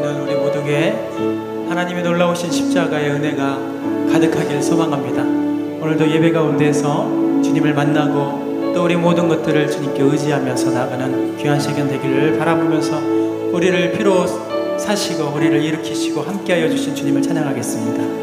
있는 우리 모두에게 하나님의 놀라우신 십자가의 은혜가 가득하길 소망합니다. 오늘도 예배 가운데서 주님을 만나고 또 우리 모든 것들을 주님께 의지하면서 나가는 귀한 시간 되기를 바라보면서 우리를 피로 사시고 우리를 일으키시고 함께하여 주신 주님을 찬양하겠습니다.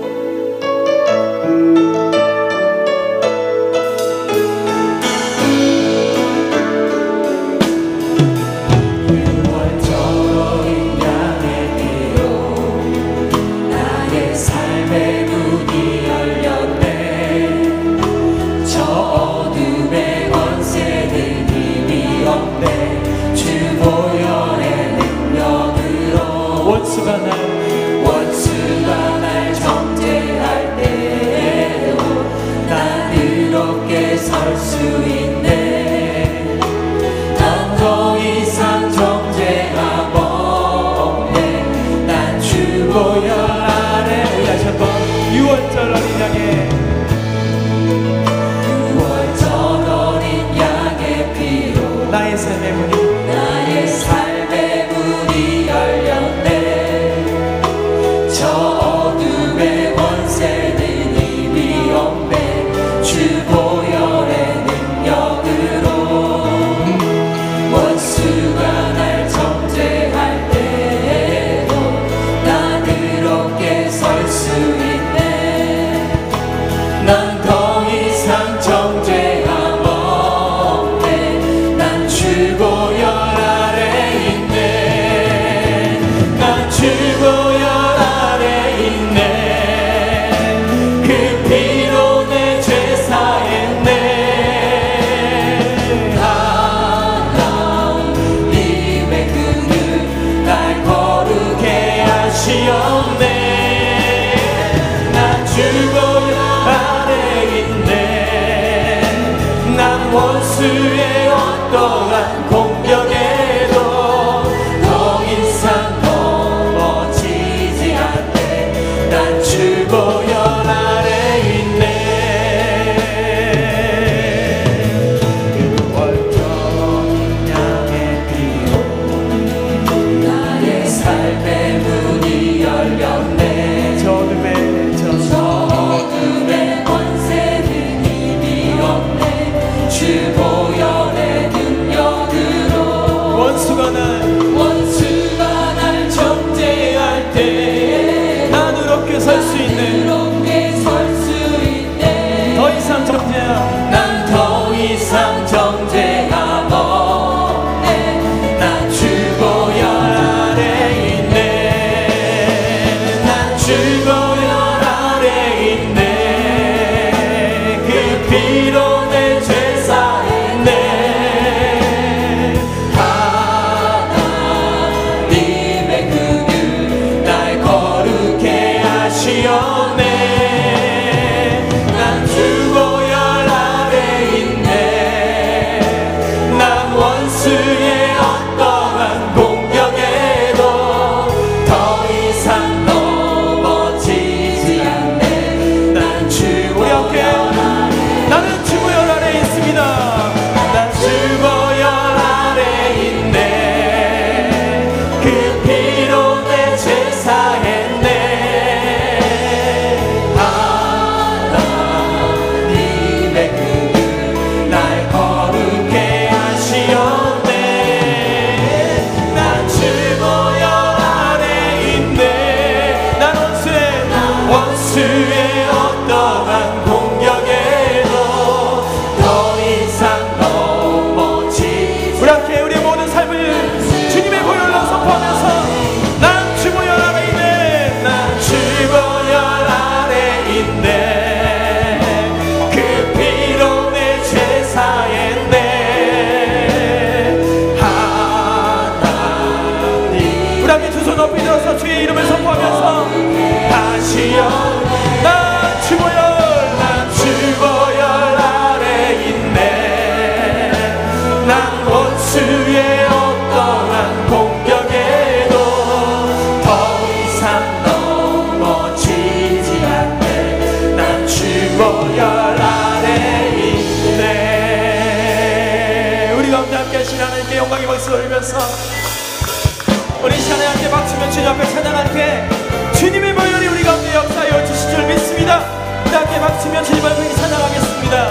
원수가 날 정죄할 때에도 난 이렇게 설 수 있네. 난 더 이상 정죄가 없네. 난 주보혈 아래 다시 한번 6월절 어린 양의 6월절 어린 양의 피로 나의 삶의 문이 원수의 어떠한 공격에도 더 이상 넘어지지 않네. 난 주보혈 아래 있네. 6월절 양의 피로 나의 삶의 문이 열렸네. 저 어둠의 권세는 힘이 없네. 주보혈의 능력으로 원수가 날 정죄할 때 난 의롭게 설 수 있네. 더 이상 정죄야. 난 더 이상 정죄가 없네. 난 주보혈 아래 있네. 난 주보혈 아래 있네. 그 피로 내 죄 사했네. 하나님의 긍휼 날 거룩해 하시었네. 난 주보혈 아래 있네. 난 원수의 어떠한 공격에도 더 이상 넘어지지 않네. 난 주보혈 아래 나는 주보혈 아래 있습니다. 난 주보혈 아래 있네. 그 피로 내 죄 사했네. 하나님의 긍휼 날 거룩해 하시었네. 난 주보혈 아래 있네. 난 원수의 어떠한 공격에도 더 이상 넘어지지. 우리 함께 우리의 모든 삶을 주님의 보혈로 선포하면서 난 주보혈 아래 있네. 난 주보혈 아래 있네. 그 피로 내 죄 사했네. 하나님 우리 함께 두 손 높이 들어서 주의 이름을 선포하면서 하시었네. 난 주보혈 난 주보혈 아래 있네. 난 원수의 어떠한 공격에도 더 이상 넘어지지 않네. 난 주보혈 아래 있네. 우리 가운데 함께 하신 하나님께 영광의 박수 올리면서 우리 하나님께 박수며 박수치며 주님 앞에 찬양할 때 주님의 보혈이 우리 가운데 역사하여 주실 줄 믿습니다. 함께 박수치며 주님 앞에 찬양하겠습니다.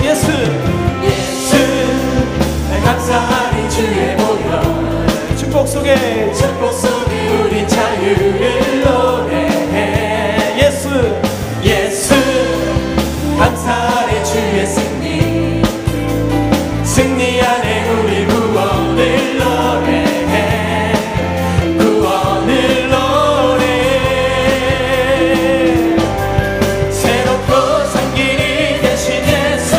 예수 감사하리 주의 보혈 축복 속에 우리 자유를 노래해. 예수 감사하리 주의 승리 안에 우리 구원을 노래해. 구원을 노래해. 새롭고 산 길이 되신 예수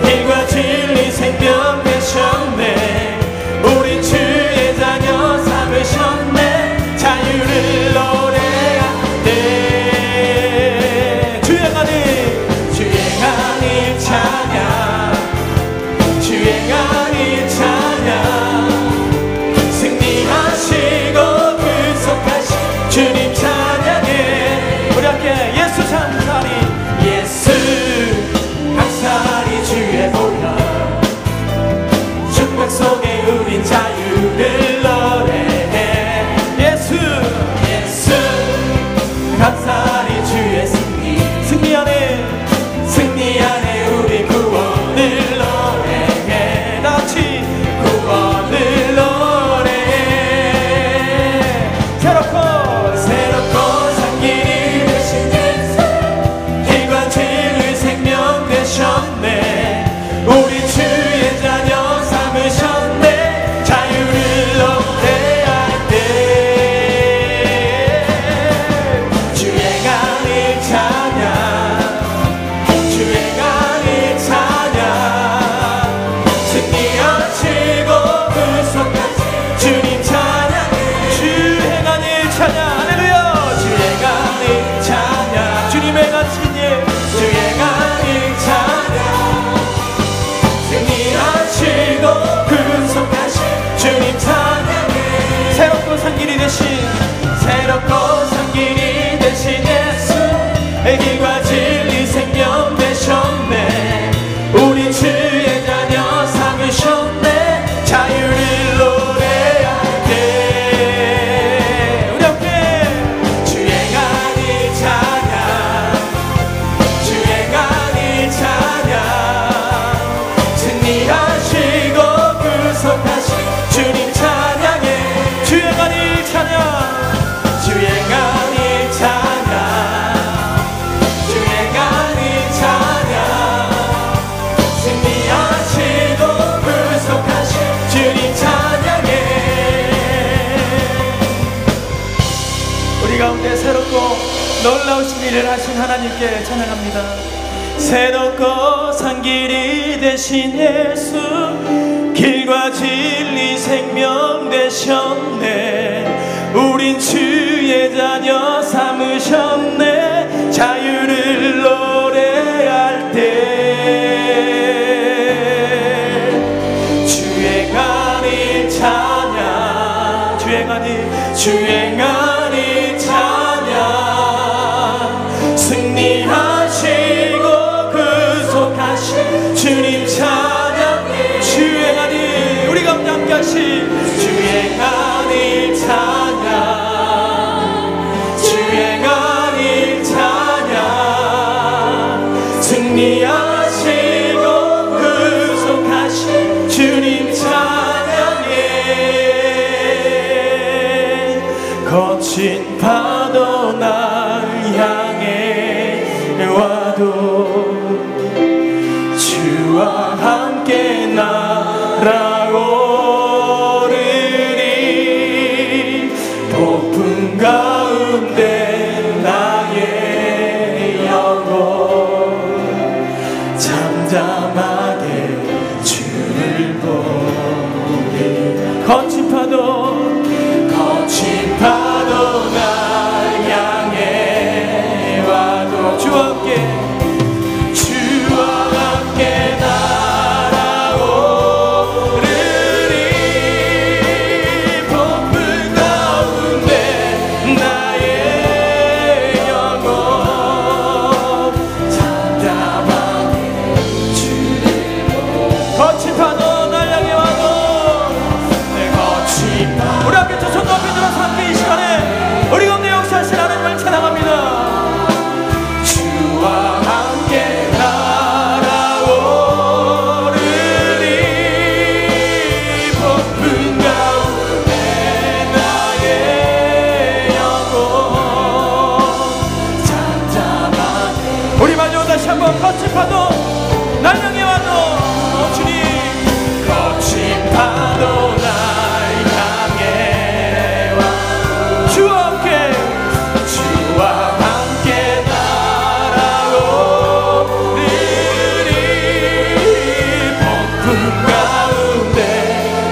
길과 진리 생명 되셨네. 우리 주의 자녀 삼으셨네. 자유를 노래할 때 주행하니 찬양 주행하니 찬양 승리하시고 구속하신 주님 찬양해. 우리 함께 예수 감사하리. 예수 감사하리 주의 보혈 축복 속에 우린 자유를 노래해. 예수 감사하리 주의 승리 안에 우리 구원을 노래해. 다같이 구원을 노래해. 새롭고 산 길이 되신 예수 길과 진리 생명 되셨네. 우리 주의 자녀 삼으셨네. 자유를 노래할 때 주행하니 찬양 주행하니 찬양 승리하시고 구속하신 주님 찬양해. 주행하니 찬양 할렐루야. 주행하니 찬양 주님의 가신 일 주행하니 찬양 승리하시고 구속하신 주님 찬양해. 새롭고 산 길이 되신 예수 길과 진리 생명 되셨네. 우리 주의 자녀 삼으셨네. 자유를 노래할 때 우리 함께 주행하니 찬양 승리하시고 구속하신 주님 찬양해. 주행하니 찬양 주행하니 찬양 승리하시고 구속하신 주님 찬양해. 우리 가운데 새롭고 놀라우신 일을 하신 하나님께 찬양합니다. 새롭고 산 길이 되신 예수 길과 진리 생명 되셨네. 우린 주의 자녀 삼으셨네. 자유를 노래할 때 주행하니 찬양 주행하니 찬양 승리하시고 구속하신 주님 찬양 주행하니 우리 가운데 함께 하신 주행하니 찬양 승리하시고 구속하신 주님 찬양해. 거친 파도 날 향해 와도 주와 함께 날아오르리. 폭풍 가운데 나의 영혼 잠잠하게 주를 보리. 거친 파도 날 향해 와도 주와 함께 날아오르리. 폭풍 가운데 나의 영혼 잠잠하게 주를 보리. 거친 파도 날 향해 와도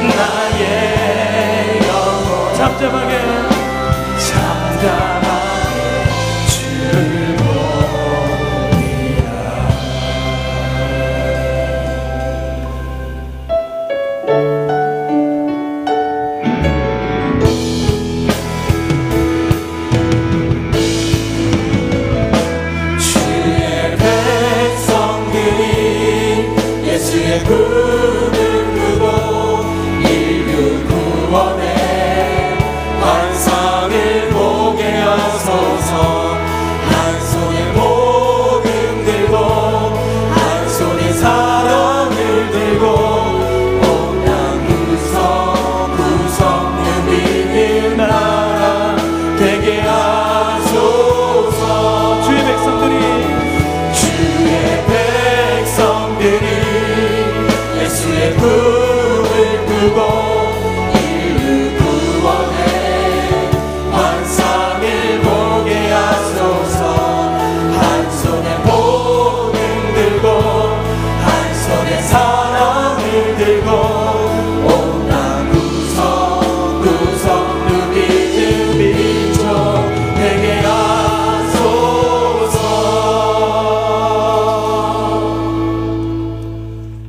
나의 영혼 잠잠하게 주를 주의 백성들이 예수의 꿈을 꾸고 인류 구원의 환상을 보게 하소서. 한 손에 복음 들고 한 손에 사랑을 들고 온 땅 구석구석 누비는 나라 되게 하소서. 주의 백성들이 예수의 꿈을 꾸고 인류 구원의 환상을 보게 하소서. 한 손에 복음 들고 한 손에 사랑을 들고 온 땅 구석구석 누비는 민족 되게 하소서.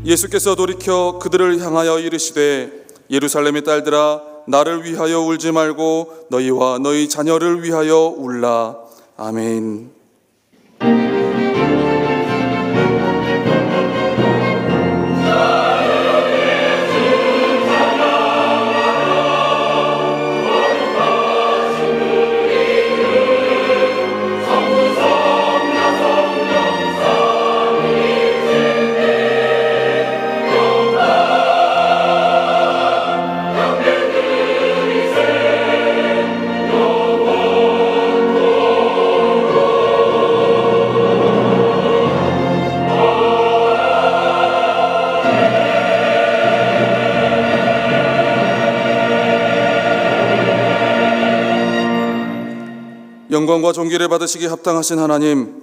예수께서 돌이켜 그들을 향하여 이르시되 예루살렘의 딸들아 나를 위하여 울지 말고 너희와 너희 자녀를 위하여 울라. 아멘. 영광과 존귀를 받으시기 합당하신 하나님,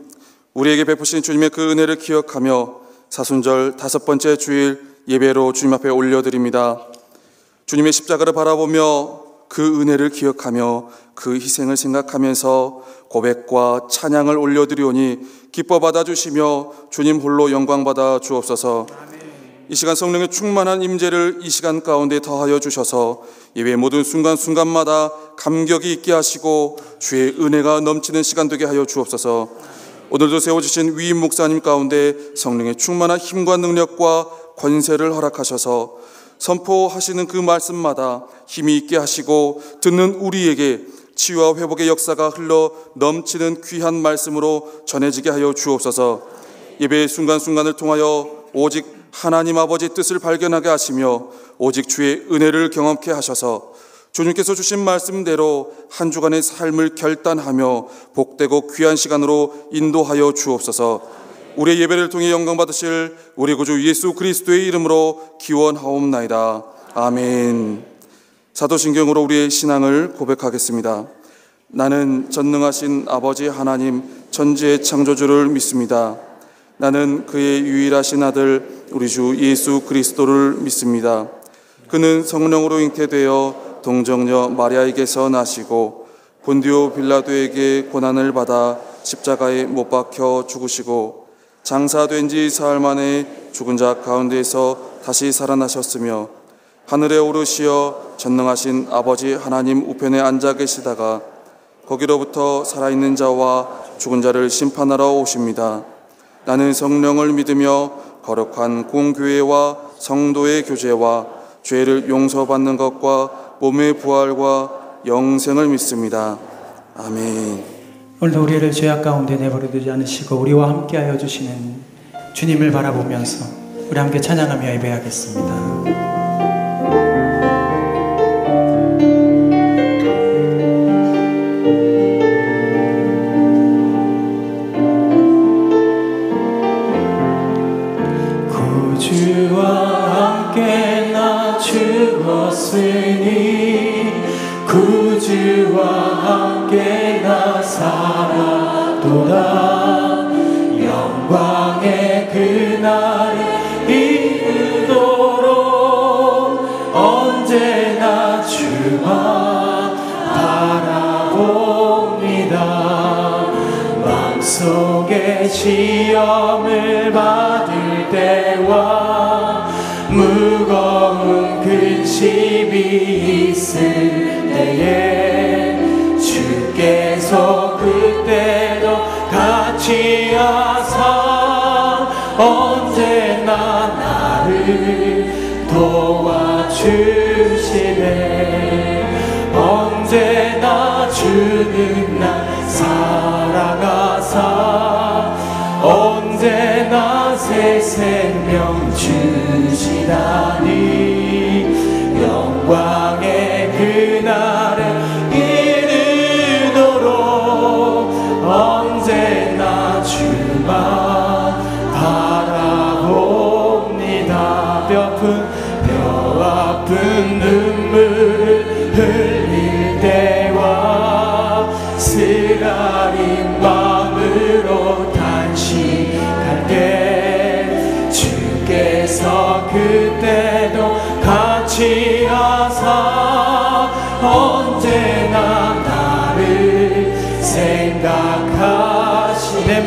우리에게 베푸신 주님의 그 은혜를 기억하며 사순절 5번째 주일 예배로 주님 앞에 올려드립니다. 주님의 십자가를 바라보며 그 은혜를 기억하며 그 희생을 생각하면서 고백과 찬양을 올려드리오니 기뻐 받아주시며 주님 홀로 영광 받아 주옵소서. 이 시간 성령의 충만한 임재를 이 시간 가운데 더하여 주셔서 예배 모든 순간순간마다 감격이 있게 하시고 주의 은혜가 넘치는 시간 되게 하여 주옵소서. 오늘도 세워주신 위임 목사님 가운데 성령의 충만한 힘과 능력과 권세를 허락하셔서 선포하시는 그 말씀마다 힘이 있게 하시고 듣는 우리에게 치유와 회복의 역사가 흘러 넘치는 귀한 말씀으로 전해지게 하여 주옵소서. 예배의 순간순간을 통하여 오직 하나님 아버지 뜻을 발견하게 하시며 오직 주의 은혜를 경험케 하셔서 주님께서 주신 말씀대로 한 주간의 삶을 결단하며 복되고 귀한 시간으로 인도하여 주옵소서. 우리의 예배를 통해 영광 받으실 우리 구주 예수 그리스도의 이름으로 기원하옵나이다. 아멘. 사도신경으로 우리의 신앙을 고백하겠습니다. 나는 전능하신 아버지 하나님 천지의 창조주를 믿습니다. 나는 그의 유일하신 아들 우리 주 예수 그리스도를 믿습니다. 그는 성령으로 잉태되어 동정녀 마리아에게서 나시고 본디오 빌라도에게 고난을 받아 십자가에 못 박혀 죽으시고 장사된 지 사흘 만에 죽은 자 가운데에서 다시 살아나셨으며 하늘에 오르시어 전능하신 아버지 하나님 우편에 앉아 계시다가 거기로부터 살아있는 자와 죽은 자를 심판하러 오십니다. 나는 성령을 믿으며 거룩한 공교회와 성도의 교제와 죄를 용서받는 것과 몸의 부활과 영생을 믿습니다. 아멘. 오늘도 우리를 죄악 가운데 내버려두지 않으시고 우리와 함께하여 주시는 주님을 바라보면서 우리 함께 찬양하며 예배하겠습니다. 구주와 함께 나 살아도다. 영광의 그날을 이루도록 언제나 주만 바라봅니다. 마음속에 시험을 받을 때와 무거운 근심이 있을 때에 주께서 그때도 같이 하사 언제나 나를 도와주시네. 언제나 주는 날 사랑하사 언제나 새 생명 주시다니 영광의 그날에 이르도록 언제나 주만 바라봅니다. 뼈 아픈 눈물을 흘릴 때와 쓰라린 마음으로 단식할 때 주께서 그때도 같이 하사 언제나 나를 생각하시 내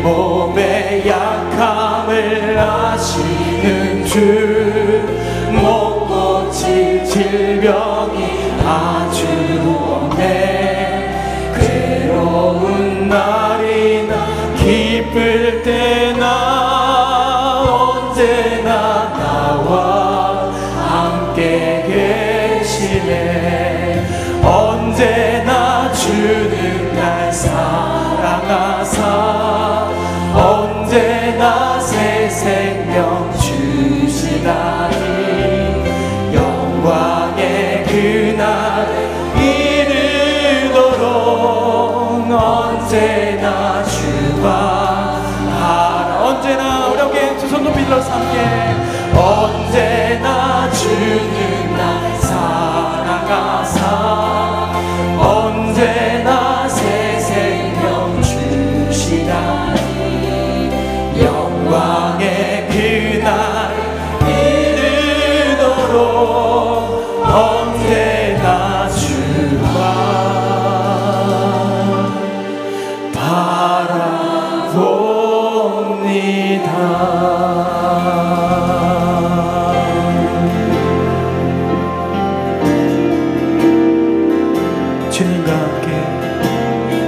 몸의 약함을 아시는 주 못 고칠 질병이 아주 없네. 괴로운 날이나 기쁠 때나 언제나 나와 함께 계시네. 언제나 주는 날 사랑하사 언제나 새 생명 주시다니 영광의 그날에 이르도록 언제나 주와 언제나 우리 함께 두 손 높이 들어서 함께 언제나 주는 날 사랑하사 언제나 새 생명 주시다니 영광의 그날 이르도록 언제나 주와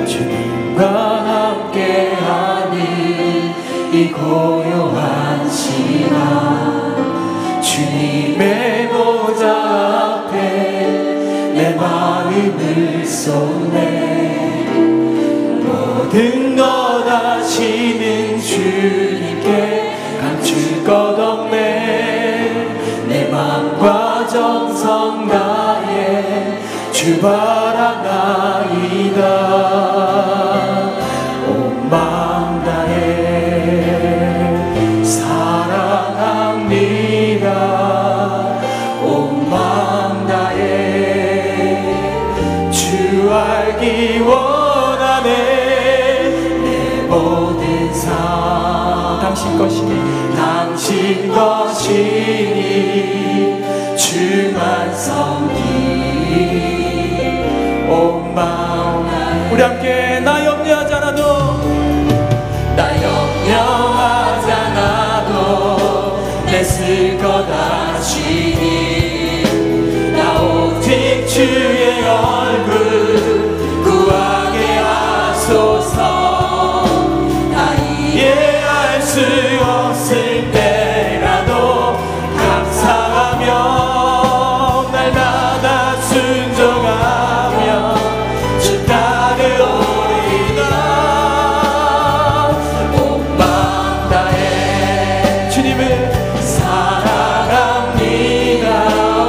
주님과 함께하니 이 고요한 시간 주님의 보좌 앞에 내 마음을 쏟네. 모든 것 아시는 주님께 감출 것 없네. 내 마음과 정성 다해 주 바라나이다. 온 마음 다해 사랑합니다. 온 마음 다해 주 알기 원하네. 내 모든 삶 당신 것이니 주만 섬기 온 마음 우리 함께 나 염려하지 않아도 내 쓸 것 아시니 나 오직 주의 얼굴 구하게 하소서. 나 이해할 수 없을 때라도 감사하며 날마다 순종하며 주 따르오리이다. 온 마음 다해 주님을 사랑합니다.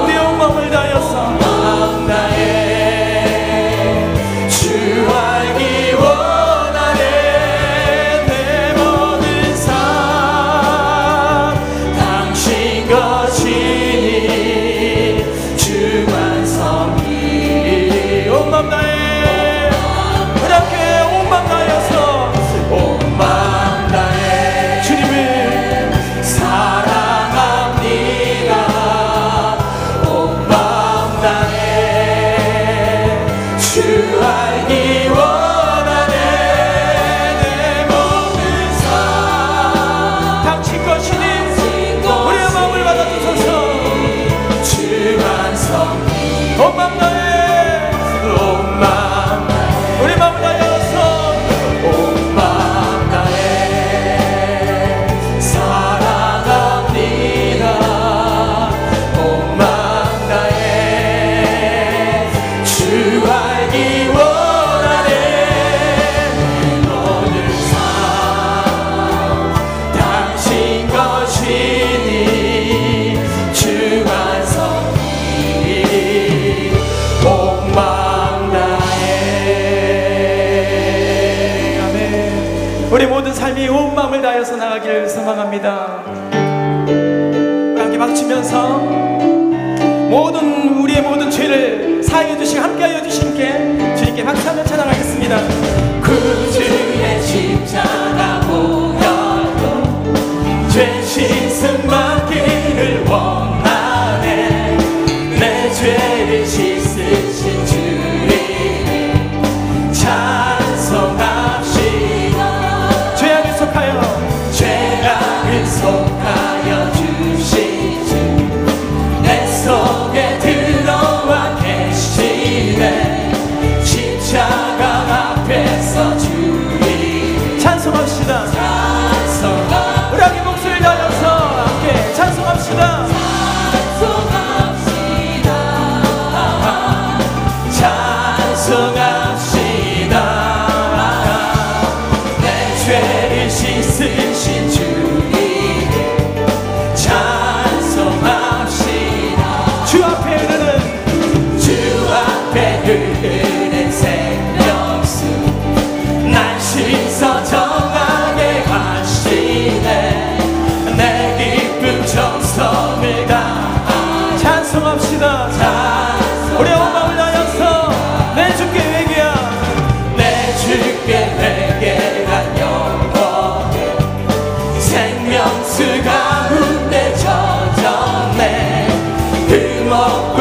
우리 온 마음을 다해서 마음 다해 가득하기를 소망합니다. 함께 박치면서 우리의 모든 죄를 사하여 주시고 함께하여 주신께 주님께 박수하며 찬양하겠습니다. 구주의 십자가 보혈로 죄 씻음 받기를 원하네. 내 죄를 씻으신 주님 찬송합시다. 죄악을 속하여 주신 주 내 속에 들어와 계시네. 십자가 앞에서 주님 찬송합시다. 찬송합시다. 우리 함께 목소리를 다하면서 함께 찬송합시다. 찬송합시다. 내 죄를 씻으신 주님 찬송합시다. 주 앞에 흐르는 생명수 날 씻어 정하게 하시네. 내 기쁨 정성을 다하 찬송합시다. 우리 온 마음을 다하여서 내 주께 회개야. 내 주께 회개한 영혼을 생명수 가운데 젖었네. 그 먹고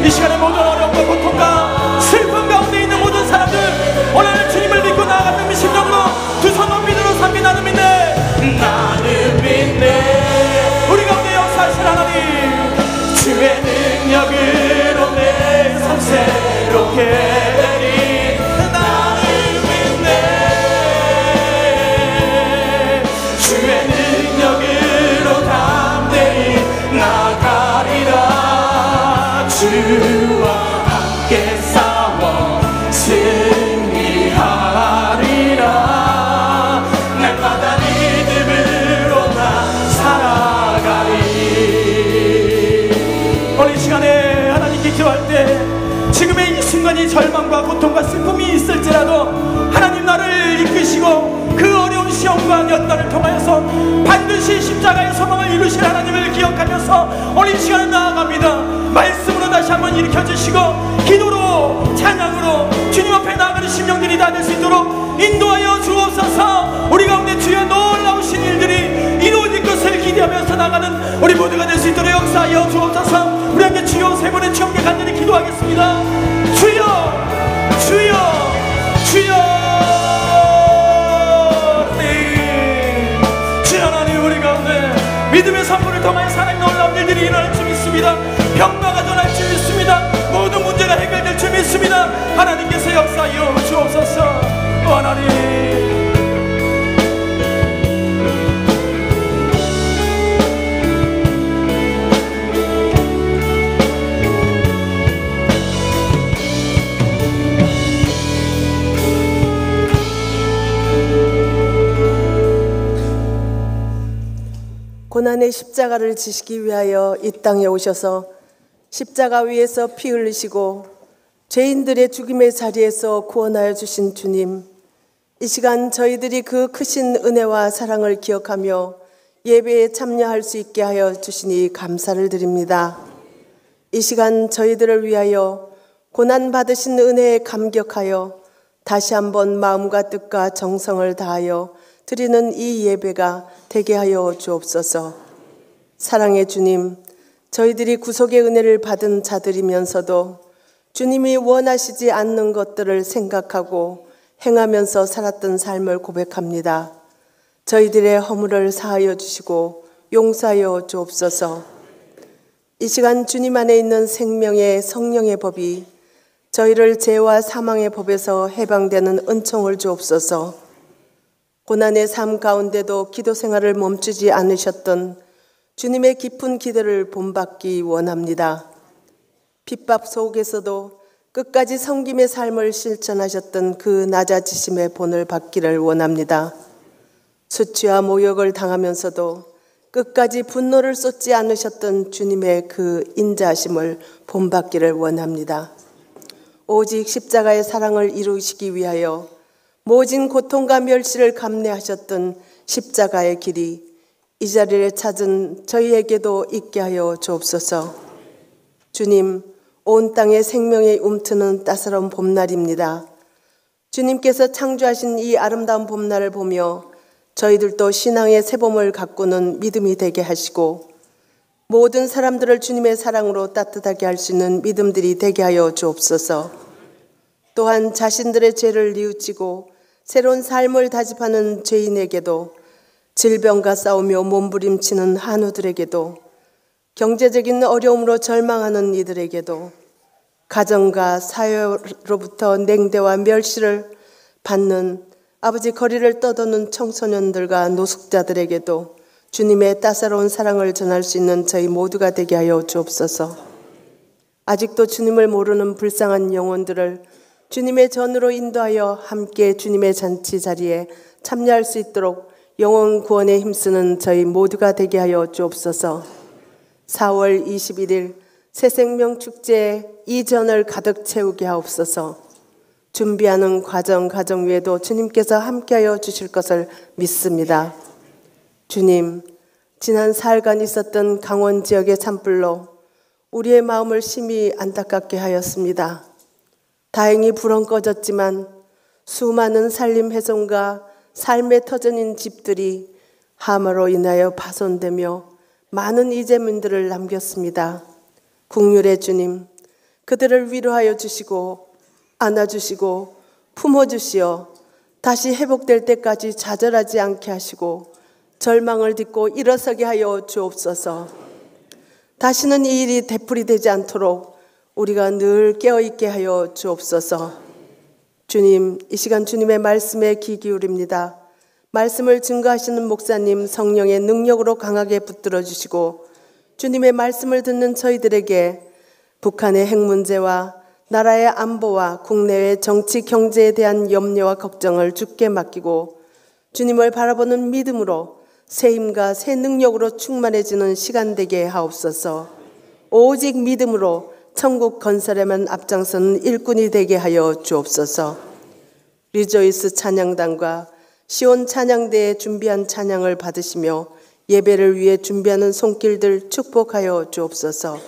이 시간에 모든 어려움과 고통과 슬픔 가운데 있는 모든 사람들, 오늘 주님을 믿고 나아가는 미심정으로 두 손 높이 들어 삼비 나는 믿네. 나는 믿네. 우리 가운데 역사하실 하나님, 주의 능력으로 내 삶 새롭게 되리. 나는 믿네. 주의 능력으로 담대히 나가리라. 주와 함께 싸워 승리하리라. 날마다 믿음으로 나 살아가리. 오늘 이 시간에 하나님께 기도할 때 지금의 이 순간이 절망과 고통과 슬픔이 있을지라도 하나님 나를 이끄시고 그 어려운 시험과 연단을 통하여서 반드시 십자가의 소망을 이루실 하나님을 기억하면서 오늘 이 시간에 나아갑니다. 말씀으로 다시 한번 일으켜주시고 기도로 찬양으로 주님 앞에 나아가는 심령들이 다 될 수 있도록 인도하여 주옵소서. 우리 가운데 주여 놀라우신 일들이 이루어질 것을 기대하면서 나가는 우리 모두가 될 수 있도록 역사하여 주옵소서. 우리 함께 주여 세 번의 주님께 간절히 기도하겠습니다. 주여 주여 주여. 네. 주여 하나님, 우리 가운데 믿음의 선물을 통하여 하나님 놀라운 일들이 일어날 줄 믿습니다. 평화가 전할 줄 믿습니다. 모든 문제가 해결될 줄 믿습니다. 하나님께서 역사하여 주옵소서. 하나님, 고난의 십자가를 지시기 위하여 이 땅에 오셔서 십자가 위에서 피 흘리시고 죄인들의 죽임의 자리에서 구원하여 주신 주님, 이 시간 저희들이 그 크신 은혜와 사랑을 기억하며 예배에 참여할 수 있게 하여 주시니 감사를 드립니다. 이 시간 저희들을 위하여 고난 받으신 은혜에 감격하여 다시 한번 마음과 뜻과 정성을 다하여 드리는 이 예배가 되게 하여 주옵소서. 사랑의 주님, 저희들이 구속의 은혜를 받은 자들이면서도 주님이 원하시지 않는 것들을 생각하고 행하면서 살았던 삶을 고백합니다. 저희들의 허물을 사하여 주시고 용서하여 주옵소서. 이 시간 주님 안에 있는 생명의 성령의 법이 저희를 죄와 사망의 법에서 해방되는 은총을 주옵소서. 고난의 삶 가운데도 기도 생활을 멈추지 않으셨던 주님의 깊은 기도를 본받기 원합니다. 핍박 속에서도 끝까지 섬김의 삶을 실천하셨던 그 낮아지심의 본을 받기를 원합니다. 수치와 모욕을 당하면서도 끝까지 분노를 쏟지 않으셨던 주님의 그 인자하심을 본받기를 원합니다. 오직 십자가의 사랑을 이루시기 위하여 모진 고통과 멸시를 감내하셨던 십자가의 길이 이 자리를 찾은 저희에게도 있게 하여 주옵소서. 주님, 온 땅에 생명의 움트는 따사로운 봄날입니다. 주님께서 창조하신 이 아름다운 봄날을 보며 저희들도 신앙의 새봄을 가꾸는 믿음이 되게 하시고 모든 사람들을 주님의 사랑으로 따뜻하게 할 수 있는 믿음들이 되게 하여 주옵소서. 또한 자신들의 죄를 뉘우치고 새로운 삶을 다짐하는 죄인에게도, 질병과 싸우며 몸부림치는 한우들에게도, 경제적인 어려움으로 절망하는 이들에게도, 가정과 사회로부터 냉대와 멸시를 받는 아버지 거리를 떠도는 청소년들과 노숙자들에게도 주님의 따사로운 사랑을 전할 수 있는 저희 모두가 되게 하여 주옵소서. 아직도 주님을 모르는 불쌍한 영혼들을 주님의 전으로 인도하여 함께 주님의 잔치 자리에 참여할 수 있도록 영혼 구원에 힘쓰는 저희 모두가 되게 하여 주옵소서. 4월 21일 새생명 축제에 이 전을 가득 채우게 하옵소서. 준비하는 가정 외에도 주님께서 함께하여 주실 것을 믿습니다. 주님, 지난 사흘간 있었던 강원 지역의 산불로 우리의 마음을 심히 안타깝게 하였습니다. 다행히 불은 꺼졌지만 수많은 산림 훼손과 삶의 터전인 집들이 하마로 인하여 파손되며 많은 이재민들을 남겼습니다. 국률의 주님, 그들을 위로하여 주시고 안아주시고 품어주시어 다시 회복될 때까지 좌절하지 않게 하시고 절망을 딛고 일어서게 하여 주옵소서. 다시는 이 일이 되풀이되지 않도록 우리가 늘 깨어있게 하여 주옵소서. 주님, 이 시간 주님의 말씀에 귀 기울입니다. 말씀을 증거하시는 목사님 성령의 능력으로 강하게 붙들어 주시고 주님의 말씀을 듣는 저희들에게 북한의 핵 문제와 나라의 안보와 국내외 정치 경제에 대한 염려와 걱정을 주께 맡기고 주님을 바라보는 믿음으로 새 힘과 새 능력으로 충만해지는 시간 되게 하옵소서. 오직 믿음으로 천국 건설에만 앞장서는 일꾼이 되게 하여 주옵소서. 리조이스 찬양단과 시온 찬양대에 준비한 찬양을 받으시며 예배를 위해 준비하는 손길들 축복하여 주옵소서.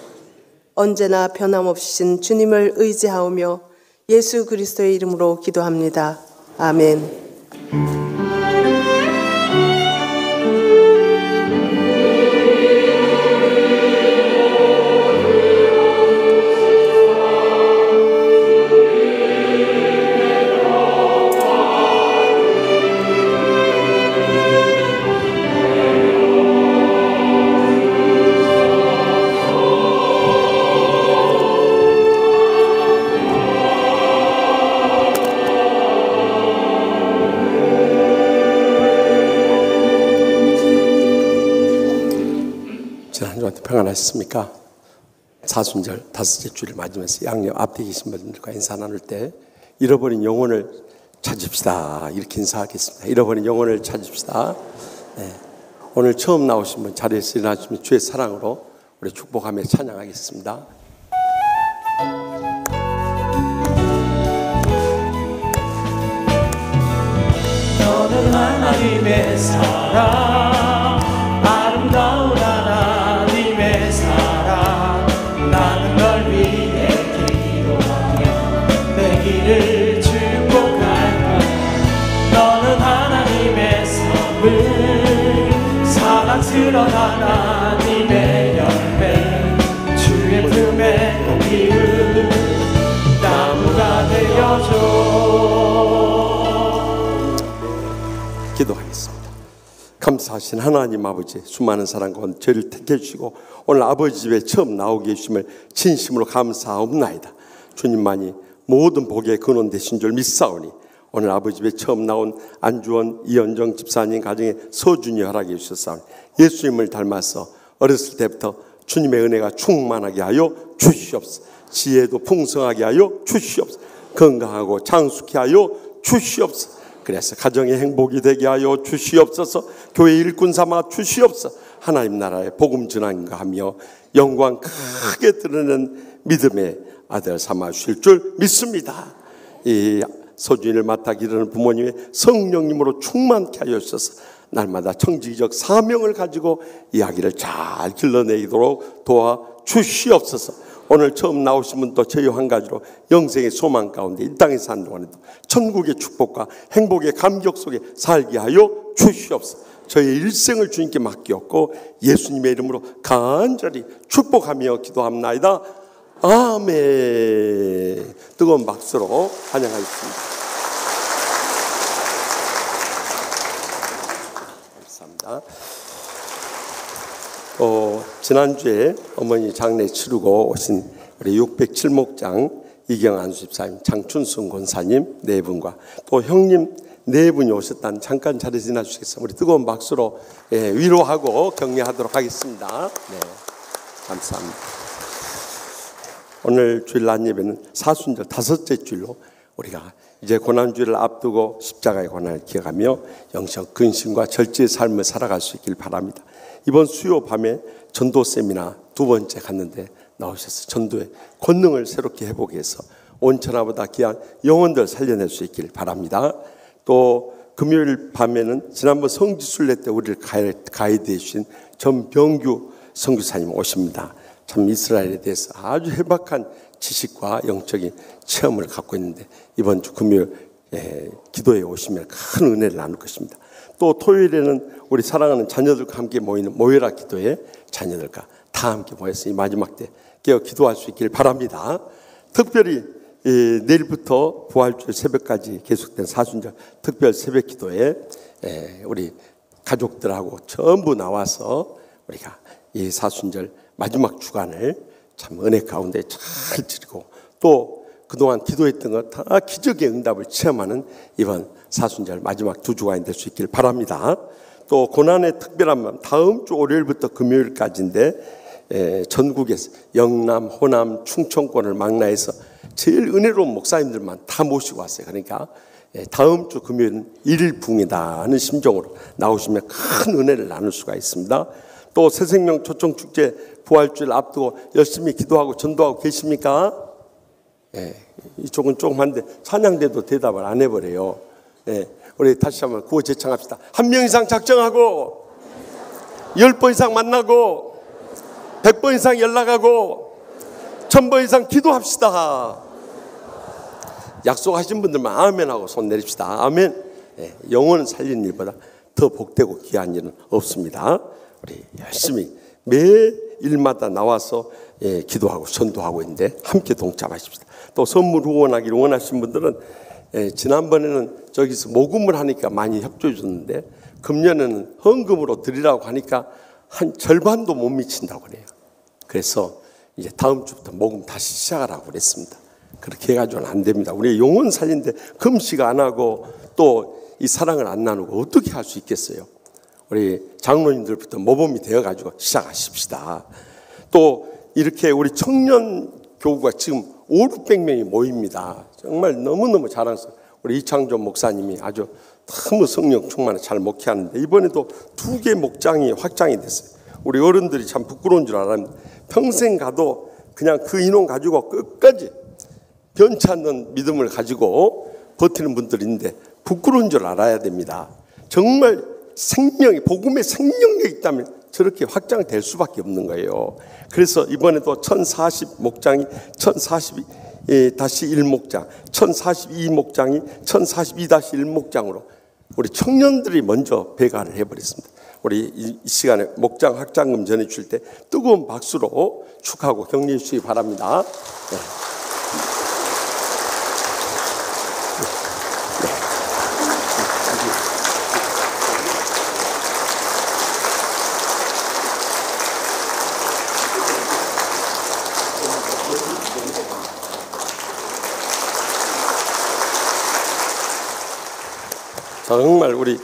언제나 변함없으신 주님을 의지하오며 예수 그리스도의 이름으로 기도합니다. 아멘. 평안하셨습니까? 사순절 다섯째 주를 맞으면서 양옆 앞에 계신 분들과 인사 나눌 때 잃어버린 영혼을 찾읍시다 이렇게 인사하겠습니다. 잃어버린 영혼을 찾읍시다. 네. 오늘 처음 나오신 분 자리에서 일어나시면 주의 사랑으로 우리 축복하며 찬양하겠습니다. 너는 하나님의 사랑, 아름다운 하나님의 사랑. 나는 널 위해 기도하며 내 길을 축복할 거야. 너는 하나님의 선물, 사랑스러운 하나님의 열매, 주의 품에 기운 나무가 되어줘. 기도하겠습니다. 감사하신 하나님 아버지, 수많은 사람과 저를 택해 주시고 오늘 아버지 집에 처음 나오게 해주심을 진심으로 감사하옵나이다. 주님만이 모든 복의 근원 되신 줄 믿사오니 오늘 아버지 집에 처음 나온 안주원, 이현정 집사님 가정에 서준이 허락해 주셨사오니 예수님을 닮아서 어렸을 때부터 주님의 은혜가 충만하게 하여 주시옵소서. 지혜도 풍성하게 하여 주시옵소서. 건강하고 장숙케 하여 주시옵소서. 그래서 가정의 행복이 되게 하여 주시옵소서. 교회 일꾼 삼아 주시옵소서. 하나님 나라의 복음 전환과 하며 영광 크게 드러내는 믿음의 아들 삼아 주실 줄 믿습니다. 이 소주인을 맡아 기르는 부모님의 성령님으로 충만케 하여 주셔서 날마다 청지기적 사명을 가지고 이야기를 잘 길러내도록 도와 주시옵소서. 오늘 처음 나오신 분도 저희 한 가지로 영생의 소망 가운데 이 땅에 사는 동안에도 천국의 축복과 행복의 감격 속에 살게 하여 주시옵소서. 저희 일생을 주님께 맡기었고 예수님의 이름으로 간절히 축복하며 기도합나이다. 아멘. 뜨거운 박수로 환영하겠습니다. 감사합니다. 지난주에 어머니 장례 치르고 오신 우리 607목장 이경안 집사님, 장춘순 권사님 네 분과 또 형님 네 분이 오셨다는 잠깐 자리에 지나주시겠습니다. 우리 뜨거운 박수로 위로하고 격려하도록 하겠습니다. 네, 감사합니다. 오늘 주일 낮 예배는 사순절 다섯째 주일로 우리가 이제 고난주일을 앞두고 십자가의 고난을 기억하며 영적 근심과 절제의 삶을 살아갈 수 있길 바랍니다. 이번 수요 밤에 전도 세미나 두 번째 갔는데 나오셔서 전도의 권능을 새롭게 회복해서 온천하보다 귀한 영혼들 살려낼 수 있길 바랍니다. 또 금요일 밤에는 지난번 성지순례 때 우리를 가이드해 주신 전병규 선교사님 오십니다. 참 이스라엘에 대해서 아주 해박한 지식과 영적인 체험을 갖고 있는데 이번 주 금요일 기도에 오시면 큰 은혜를 나눌 것입니다. 또 토요일에는 우리 사랑하는 자녀들과 함께 모이는 모여라 기도에 자녀들과 다 함께 모여서 이 마지막 때 깨어 기도할 수 있길 바랍니다. 특별히 내일부터 부활주일 새벽까지 계속된 사순절 특별 새벽 기도에 우리 가족들하고 전부 나와서 우리가 이 사순절 마지막 주간을 참 은혜 가운데 잘 지르고 또 그동안 기도했던 것 다 기적의 응답을 체험하는 이번 사순절 마지막 두 주간이 될 수 있길 바랍니다. 또 고난의 특별한 마음 다음 주 월요일부터 금요일까지인데 전국에서 영남, 호남, 충청권을 망라해서 제일 은혜로운 목사님들만 다 모시고 왔어요. 그러니까 다음 주 금요일은 일일붕이다 하는 심정으로 나오시면 큰 은혜를 나눌 수가 있습니다. 또 새생명 초청축제 부활주일 앞두고 열심히 기도하고 전도하고 계십니까? 이쪽은 조금 한데 찬양대도 대답을 안 해버려요. 우리 다시 한번 구호 제창합시다. 1명 이상 작정하고 10번 이상 만나고 100번 이상 연락하고 1000번 이상 기도합시다. 약속하신 분들만 아멘하고 손 내립시다. 아멘. 영혼을 살리는 일보다 더 복되고 귀한 일은 없습니다. 우리 열심히 매일마다 나와서 기도하고 전도하고 있는데 함께 동참하십시다. 또 선물 후원하기를 원하신 분들은 지난번에는 저기서 모금을 하니까 많이 협조해 줬는데 금년에는 헌금으로 드리라고 하니까 한 절반도 못 미친다고 그래요. 그래서 이제 다음 주부터 모금 다시 시작하라고 그랬습니다. 그렇게 해가지고는 안 됩니다. 우리 영혼 살린데 금식 안 하고 또 이 사랑을 안 나누고 어떻게 할 수 있겠어요? 우리 장로님들부터 모범이 되어가지고 시작하십시다. 또 이렇게 우리 청년 교구가 지금 500~600명이 모입니다. 정말 너무너무 자랑스러워요. 우리 이창조 목사님이 아주 너무 성령 충만해 잘 목회하는데 이번에도 2개 목장이 확장이 됐어요. 우리 어른들이 참 부끄러운 줄 알았는데 평생 가도 그냥 그 인원 가지고 끝까지 변치 않는 믿음을 가지고 버티는 분들인데 부끄러운 줄 알아야 됩니다. 정말 생명이 복음의 생명력이 있다면 저렇게 확장될 수밖에 없는 거예요. 그래서 이번에도 1040목장이 1042-1목장, 1042목장이 1042-1목장으로 우리 청년들이 먼저 배가를 해버렸습니다. 우리 이 시간에 목장 확장금 전해줄 때 뜨거운 박수로 축하하고 격려해 주시기 바랍니다. 네. 정말 우리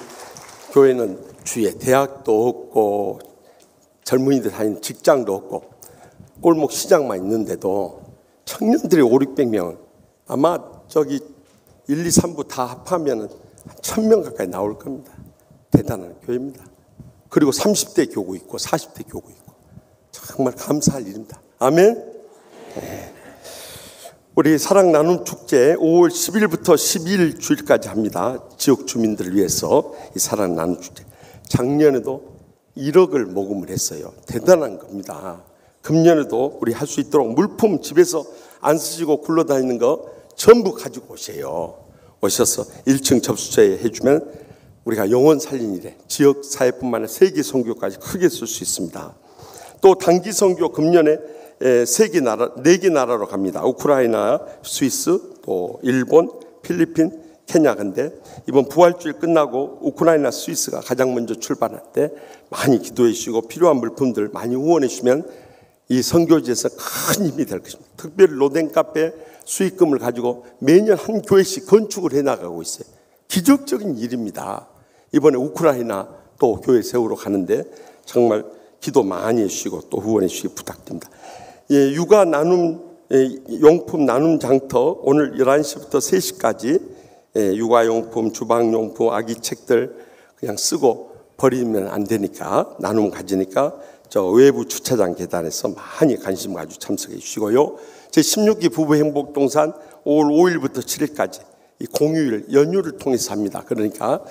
교회는 주위에 대학도 없고 젊은이들 다니는 직장도 없고 골목 시장만 있는데도 청년들이 500~600명 아마 저기 1, 2, 3부 다 합하면 1000명 가까이 나올 겁니다. 대단한 교회입니다. 그리고 30대 교구 있고 40대 교구 있고 정말 감사할 일입니다. 아멘. 네. 우리 사랑 나눔 축제 5월 10일부터 12일 주일까지 합니다. 지역 주민들을 위해서 이 사랑 나눔 축제. 작년에도 1억을 모금을 했어요. 대단한 겁니다. 금년에도 우리 할 수 있도록 물품 집에서 안 쓰시고 굴러다니는 거 전부 가지고 오세요. 오셔서 1층 접수처에 해주면 우리가 영혼 살린 일에 지역 사회뿐만 아니라 세계 선교까지 크게 쓸 수 있습니다. 또 단기 선교 금년에 4개 나라로 갑니다. 우크라이나, 스위스, 또 일본, 필리핀, 케냐. 근데 이번 부활주일 끝나고 우크라이나, 스위스가 가장 먼저 출발할 때 많이 기도해 주시고 필요한 물품들 많이 후원해 주시면 이 선교지에서 큰 힘이 될 것입니다. 특별히 로덴 카페 수익금을 가지고 매년 한 교회씩 건축을 해나가고 있어요. 기적적인 일입니다. 이번에 우크라이나 또 교회 세우러 가는데 정말 기도 많이 해주시고 또 후원해 주시기 부탁드립니다. 육아 나눔 용품 나눔 장터 오늘 11시부터 3시까지 육아용품, 주방용품, 아기 책들 그냥 쓰고 버리면 안 되니까 나눔 가지니까 저 외부 주차장 계단에서 많이 관심 가지고 참석해 주시고요. 제16기 부부 행복동산 5월 5일부터 7일까지 이 공휴일 연휴를 통해서 합니다. 그러니까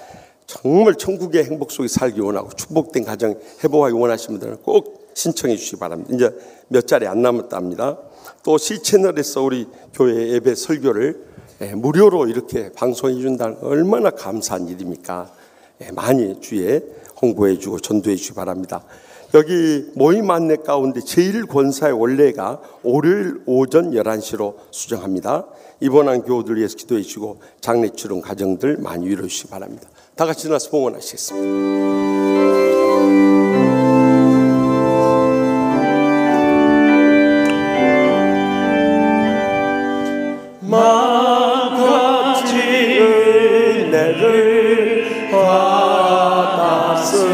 정말 천국의 행복 속에 살기 원하고 축복된 가정 회복하기 원하시는 분들은 꼭 신청해 주시기 바랍니다. 이제 몇 자리 안 남았답니다. 또 C채널에서 우리 교회 예배 설교를 무료로 이렇게 방송해 준다는 얼마나 감사한 일입니까? 많이 주위에 홍보해 주고 전도해 주시기 바랍니다. 여기 모임 안내 가운데 제일 권사의 원래가 월요일 오전 11시로 수정합니다. 입원한 교우들 위해서 기도해 주시고 장례 치른 가정들 많이 위로해 주시기 바랍니다. 다 같이 나서 봉헌하시겠습니다. 만가지 은혜를 받았으니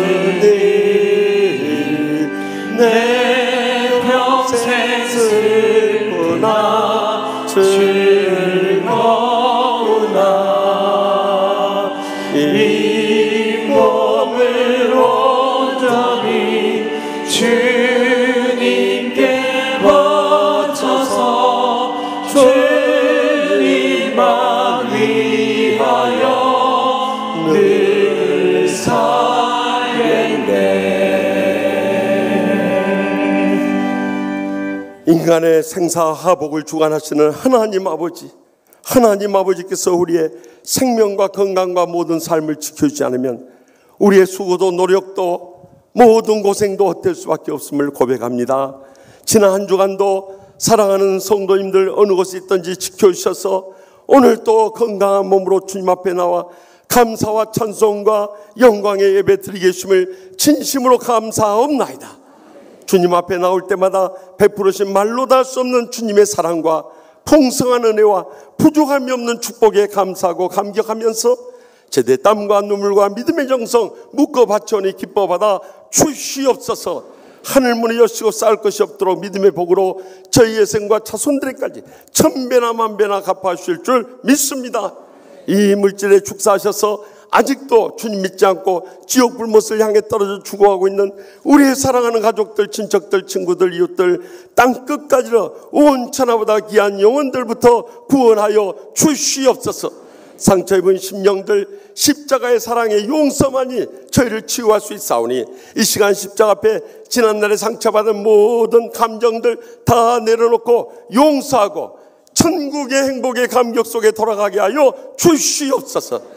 내 평생 슬프나 즐거우나 이 몸을 온전히 주님께 바쳐서 주님만 위하여 늘 살겠네. 인간의 생사하복을 주관하시는 하나님 아버지께서 우리의 생명과 건강과 모든 삶을 지켜주지 않으면 우리의 수고도 노력도 모든 고생도 헛될 수밖에 없음을 고백합니다. 지난 한 주간도 사랑하는 성도님들 어느 곳에 있든지 지켜주셔서 오늘 또 건강한 몸으로 주님 앞에 나와 감사와 찬송과 영광의 예배 드리게 해주심을 진심으로 감사하옵나이다. 주님 앞에 나올 때마다 베푸르신 말로 다 할 수 없는 주님의 사랑과 풍성한 은혜와 부족함이 없는 축복에 감사하고 감격하면서 제대 땀과 눈물과 믿음의 정성 묶어 바쳐니 기뻐 받아 주시옵소서. 하늘문을 여시고 쌓을 것이 없도록 믿음의 복으로 저희의 생과 자손들에까지 천배나 만배나 갚아주실 줄 믿습니다. 이 물질에 축사하셔서 아직도 주님 믿지 않고 지옥 불못을 향해 떨어져 죽어가고 있는 우리의 사랑하는 가족들, 친척들, 친구들, 이웃들 땅끝까지로 온 천하보다 귀한 영혼들부터 구원하여 주시옵소서. 상처 입은 심령들 십자가의 사랑의 용서만이 저희를 치유할 수 있사오니 이 시간 십자가 앞에 지난날에 상처받은 모든 감정들 다 내려놓고 용서하고 천국의 행복의 감격 속에 돌아가게 하여 주시옵소서.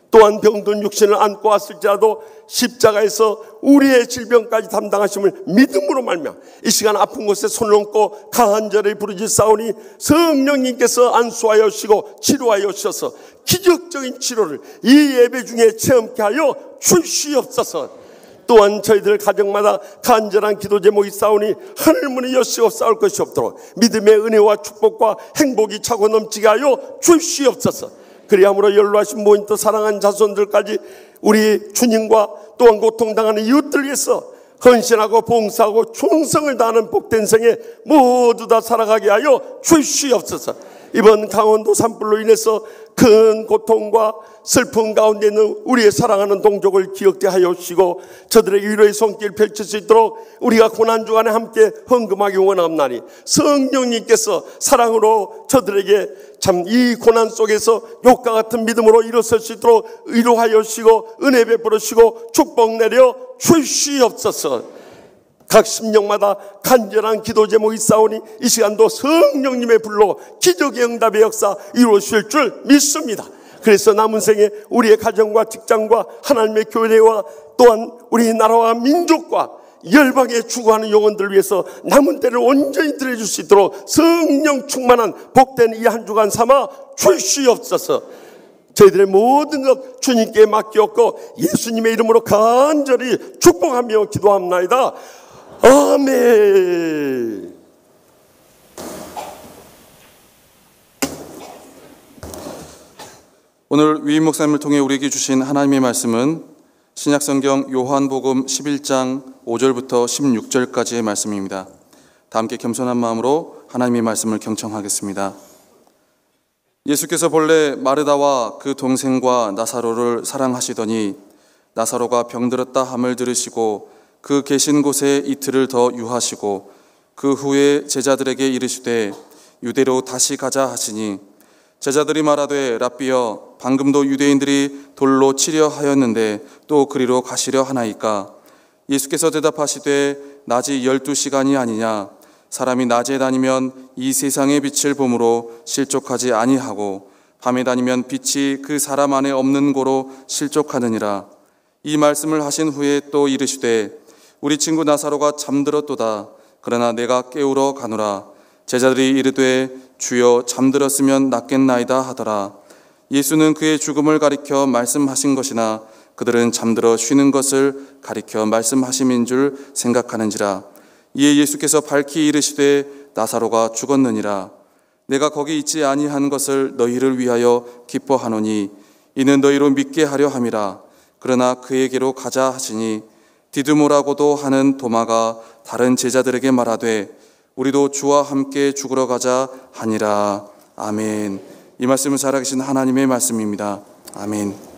또한 병든 육신을 안고 왔을지라도 십자가에서 우리의 질병까지 담당하심을 믿음으로 말며 이 시간 아픈 곳에 손을 얹고 간절히 부르짖사오니 성령님께서 안수하여 주시고 치료하여 주셔서 기적적인 치료를 이 예배 중에 체험케 하여 주시옵소서. 또한 저희들 가정마다 간절한 기도 제목이 있사오니 하늘문이 여시고 싸울 것이 없도록 믿음의 은혜와 축복과 행복이 차고 넘치게 하여 주시옵소서. 그리함으로 연로하신 모인 또 사랑한 자손들까지 우리 주님과 또한 고통당하는 이웃들 위해서 헌신하고 봉사하고 충성을 다하는 복된 생에 모두 다 살아가게 하여 주시옵소서. 이번 강원도 산불로 인해서 큰 고통과 슬픔 가운데 있는 우리의 사랑하는 동족을 기억되게 하여 주시고 저들에게 위로의 손길 펼칠 수 있도록 우리가 고난 주간에 함께 헌금하기 원하옵나니 성령님께서 사랑으로 저들에게 참 이 고난 속에서 욕과 같은 믿음으로 일어설 수 있도록 위로하여 주시고 은혜 베풀어 주시고 축복 내려 주시옵소서. 각 심령마다 간절한 기도 제목이 있사오니 이 시간도 성령님의 불로 기적의 응답의 역사 이루어질 줄 믿습니다. 그래서 남은 생에 우리의 가정과 직장과 하나님의 교회와 또한 우리 나라와 민족과 열방에 추구하는 영혼들을 위해서 남은 때를 온전히 드려줄 수 있도록 성령 충만한 복된 이 한 주간 삼아 주시옵소서. 저희들의 모든 것 주님께 맡기었고 예수님의 이름으로 간절히 축복하며 기도합나이다. 아멘. 오늘 위임 목사님을 통해 우리에게 주신 하나님의 말씀은 신약성경 요한복음 11장 5절부터 16절까지의 말씀입니다. 다 함께 겸손한 마음으로 하나님의 말씀을 경청하겠습니다. 예수께서 본래 마르다와 그 동생과 나사로를 사랑하시더니 나사로가 병들었다 함을 들으시고 그 계신 곳에 이틀을 더 유하시고 그 후에 제자들에게 이르시되 유대로 다시 가자 하시니 제자들이 말하되 랍비여 방금도 유대인들이 돌로 치려 하였는데 또 그리로 가시려 하나이까? 예수께서 대답하시되 낮이 12시간이 아니냐? 사람이 낮에 다니면 이 세상의 빛을 보므로 실족하지 아니하고 밤에 다니면 빛이 그 사람 안에 없는 고로 실족하느니라. 이 말씀을 하신 후에 또 이르시되 우리 친구 나사로가 잠들었도다. 그러나 내가 깨우러 가노라. 제자들이 이르되 주여 잠들었으면 낫겠나이다 하더라. 예수는 그의 죽음을 가리켜 말씀하신 것이나 그들은 잠들어 쉬는 것을 가리켜 말씀하심인 줄 생각하는지라. 이에 예수께서 밝히 이르시되 나사로가 죽었느니라. 내가 거기 있지 아니한 것을 너희를 위하여 기뻐하노니 이는 너희로 믿게 하려 함이라. 그러나 그에게로 가자 하시니 디드모라고도 하는 도마가 다른 제자들에게 말하되 우리도 주와 함께 죽으러 가자 하니라. 아멘. 이 말씀을 살아계신 하나님의 말씀입니다. 아멘.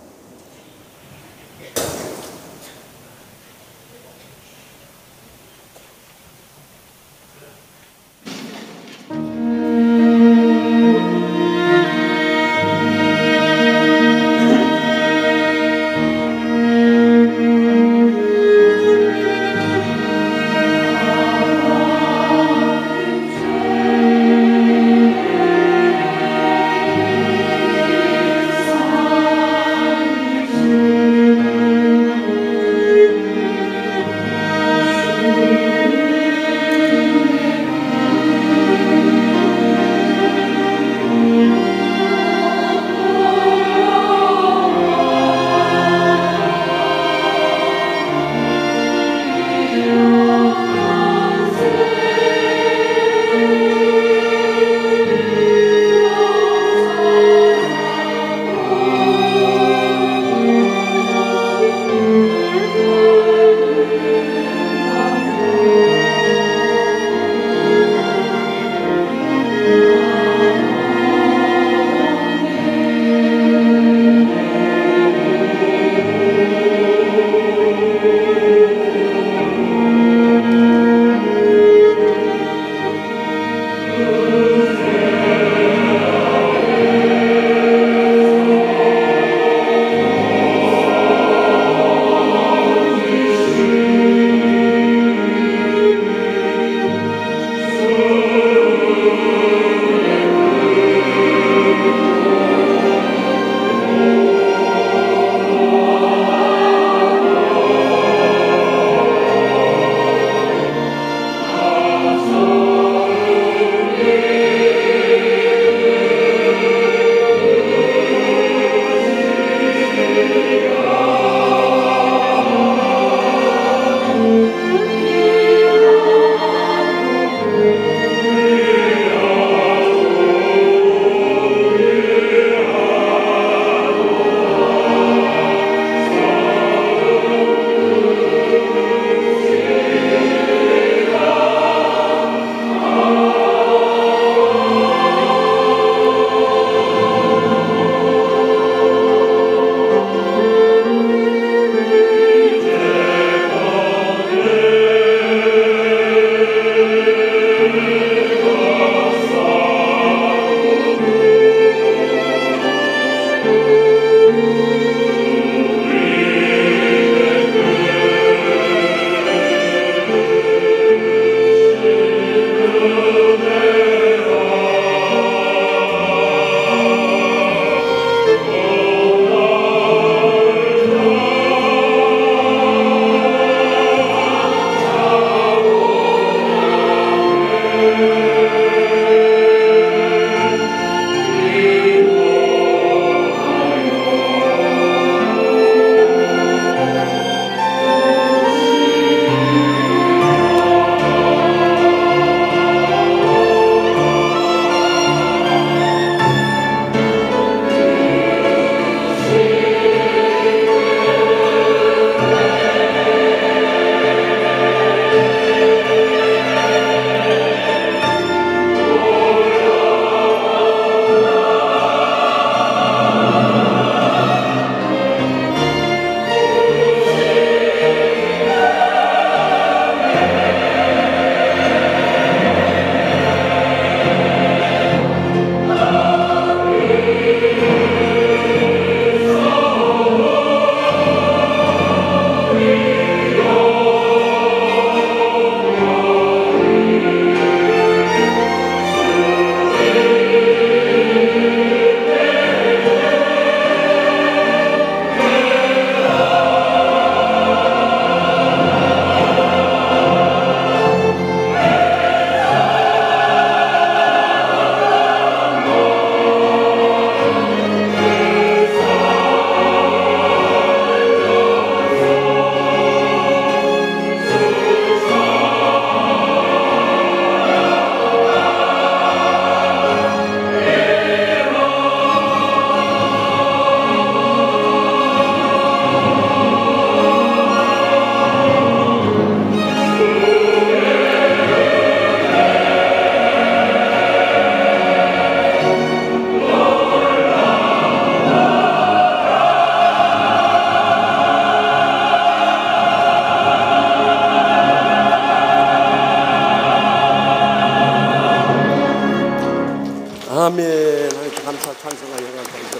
아멘. 하나님께 감사 찬송과 영광 드립니다.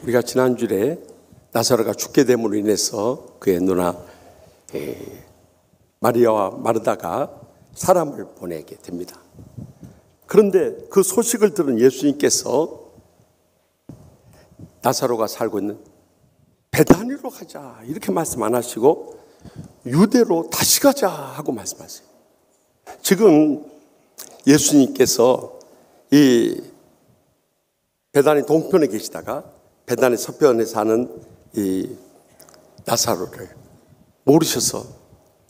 우리가 지난주에 나사로가 죽게 됨으로 인해서 그의 누나 마리아와 마르다가 사람을 보내게 됩니다. 그런데 그 소식을 들은 예수님께서 나사로가 살고 있는 베다니로 가자 이렇게 말씀 안 하시고 유대로 다시 가자 하고 말씀하세요. 지금 예수님께서 이 베다니 동편에 계시다가 베다니 서편에 사는 이 나사로를 모르셔서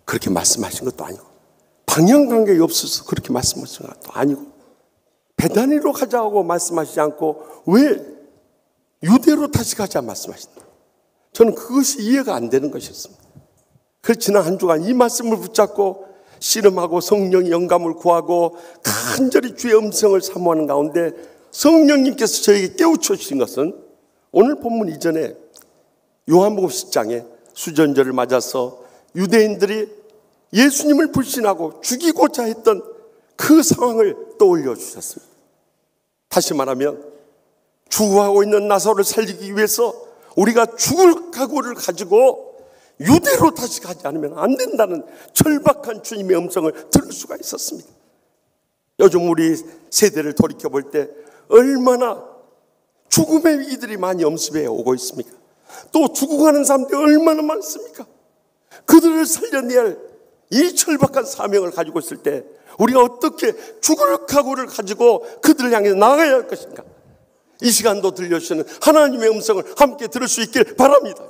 그렇게 말씀하신 것도 아니고 방향관계가 없어서 그렇게 말씀하신 것도 아니고 베다니로 가자고 말씀하시지 않고 왜 유대로 다시 가자 말씀하신다. 저는 그것이 이해가 안 되는 것이었습니다. 그래서 지난 한 주간 이 말씀을 붙잡고 씨름하고 성령의 영감을 구하고 간절히 주의 음성을 사모하는 가운데 성령님께서 저에게 깨우쳐 주신 것은 오늘 본문 이전에 요한복음 10장에 수전절을 맞아서 유대인들이 예수님을 불신하고 죽이고자 했던 그 상황을 떠올려 주셨습니다. 다시 말하면 죽어가고 있는 나사로를 살리기 위해서 우리가 죽을 각오를 가지고 유대로 다시 가지 않으면 안 된다는 절박한 주님의 음성을 들을 수가 있었습니다. 요즘 우리 세대를 돌이켜볼 때 얼마나 죽음의 위기들이 많이 엄습해 오고 있습니까? 또 죽어가는 사람들이 얼마나 많습니까? 그들을 살려내야 할 이 절박한 사명을 가지고 있을 때 우리가 어떻게 죽을 각오를 가지고 그들을 향해 나아가야 할 것인가? 이 시간도 들려주시는 하나님의 음성을 함께 들을 수 있길 바랍니다.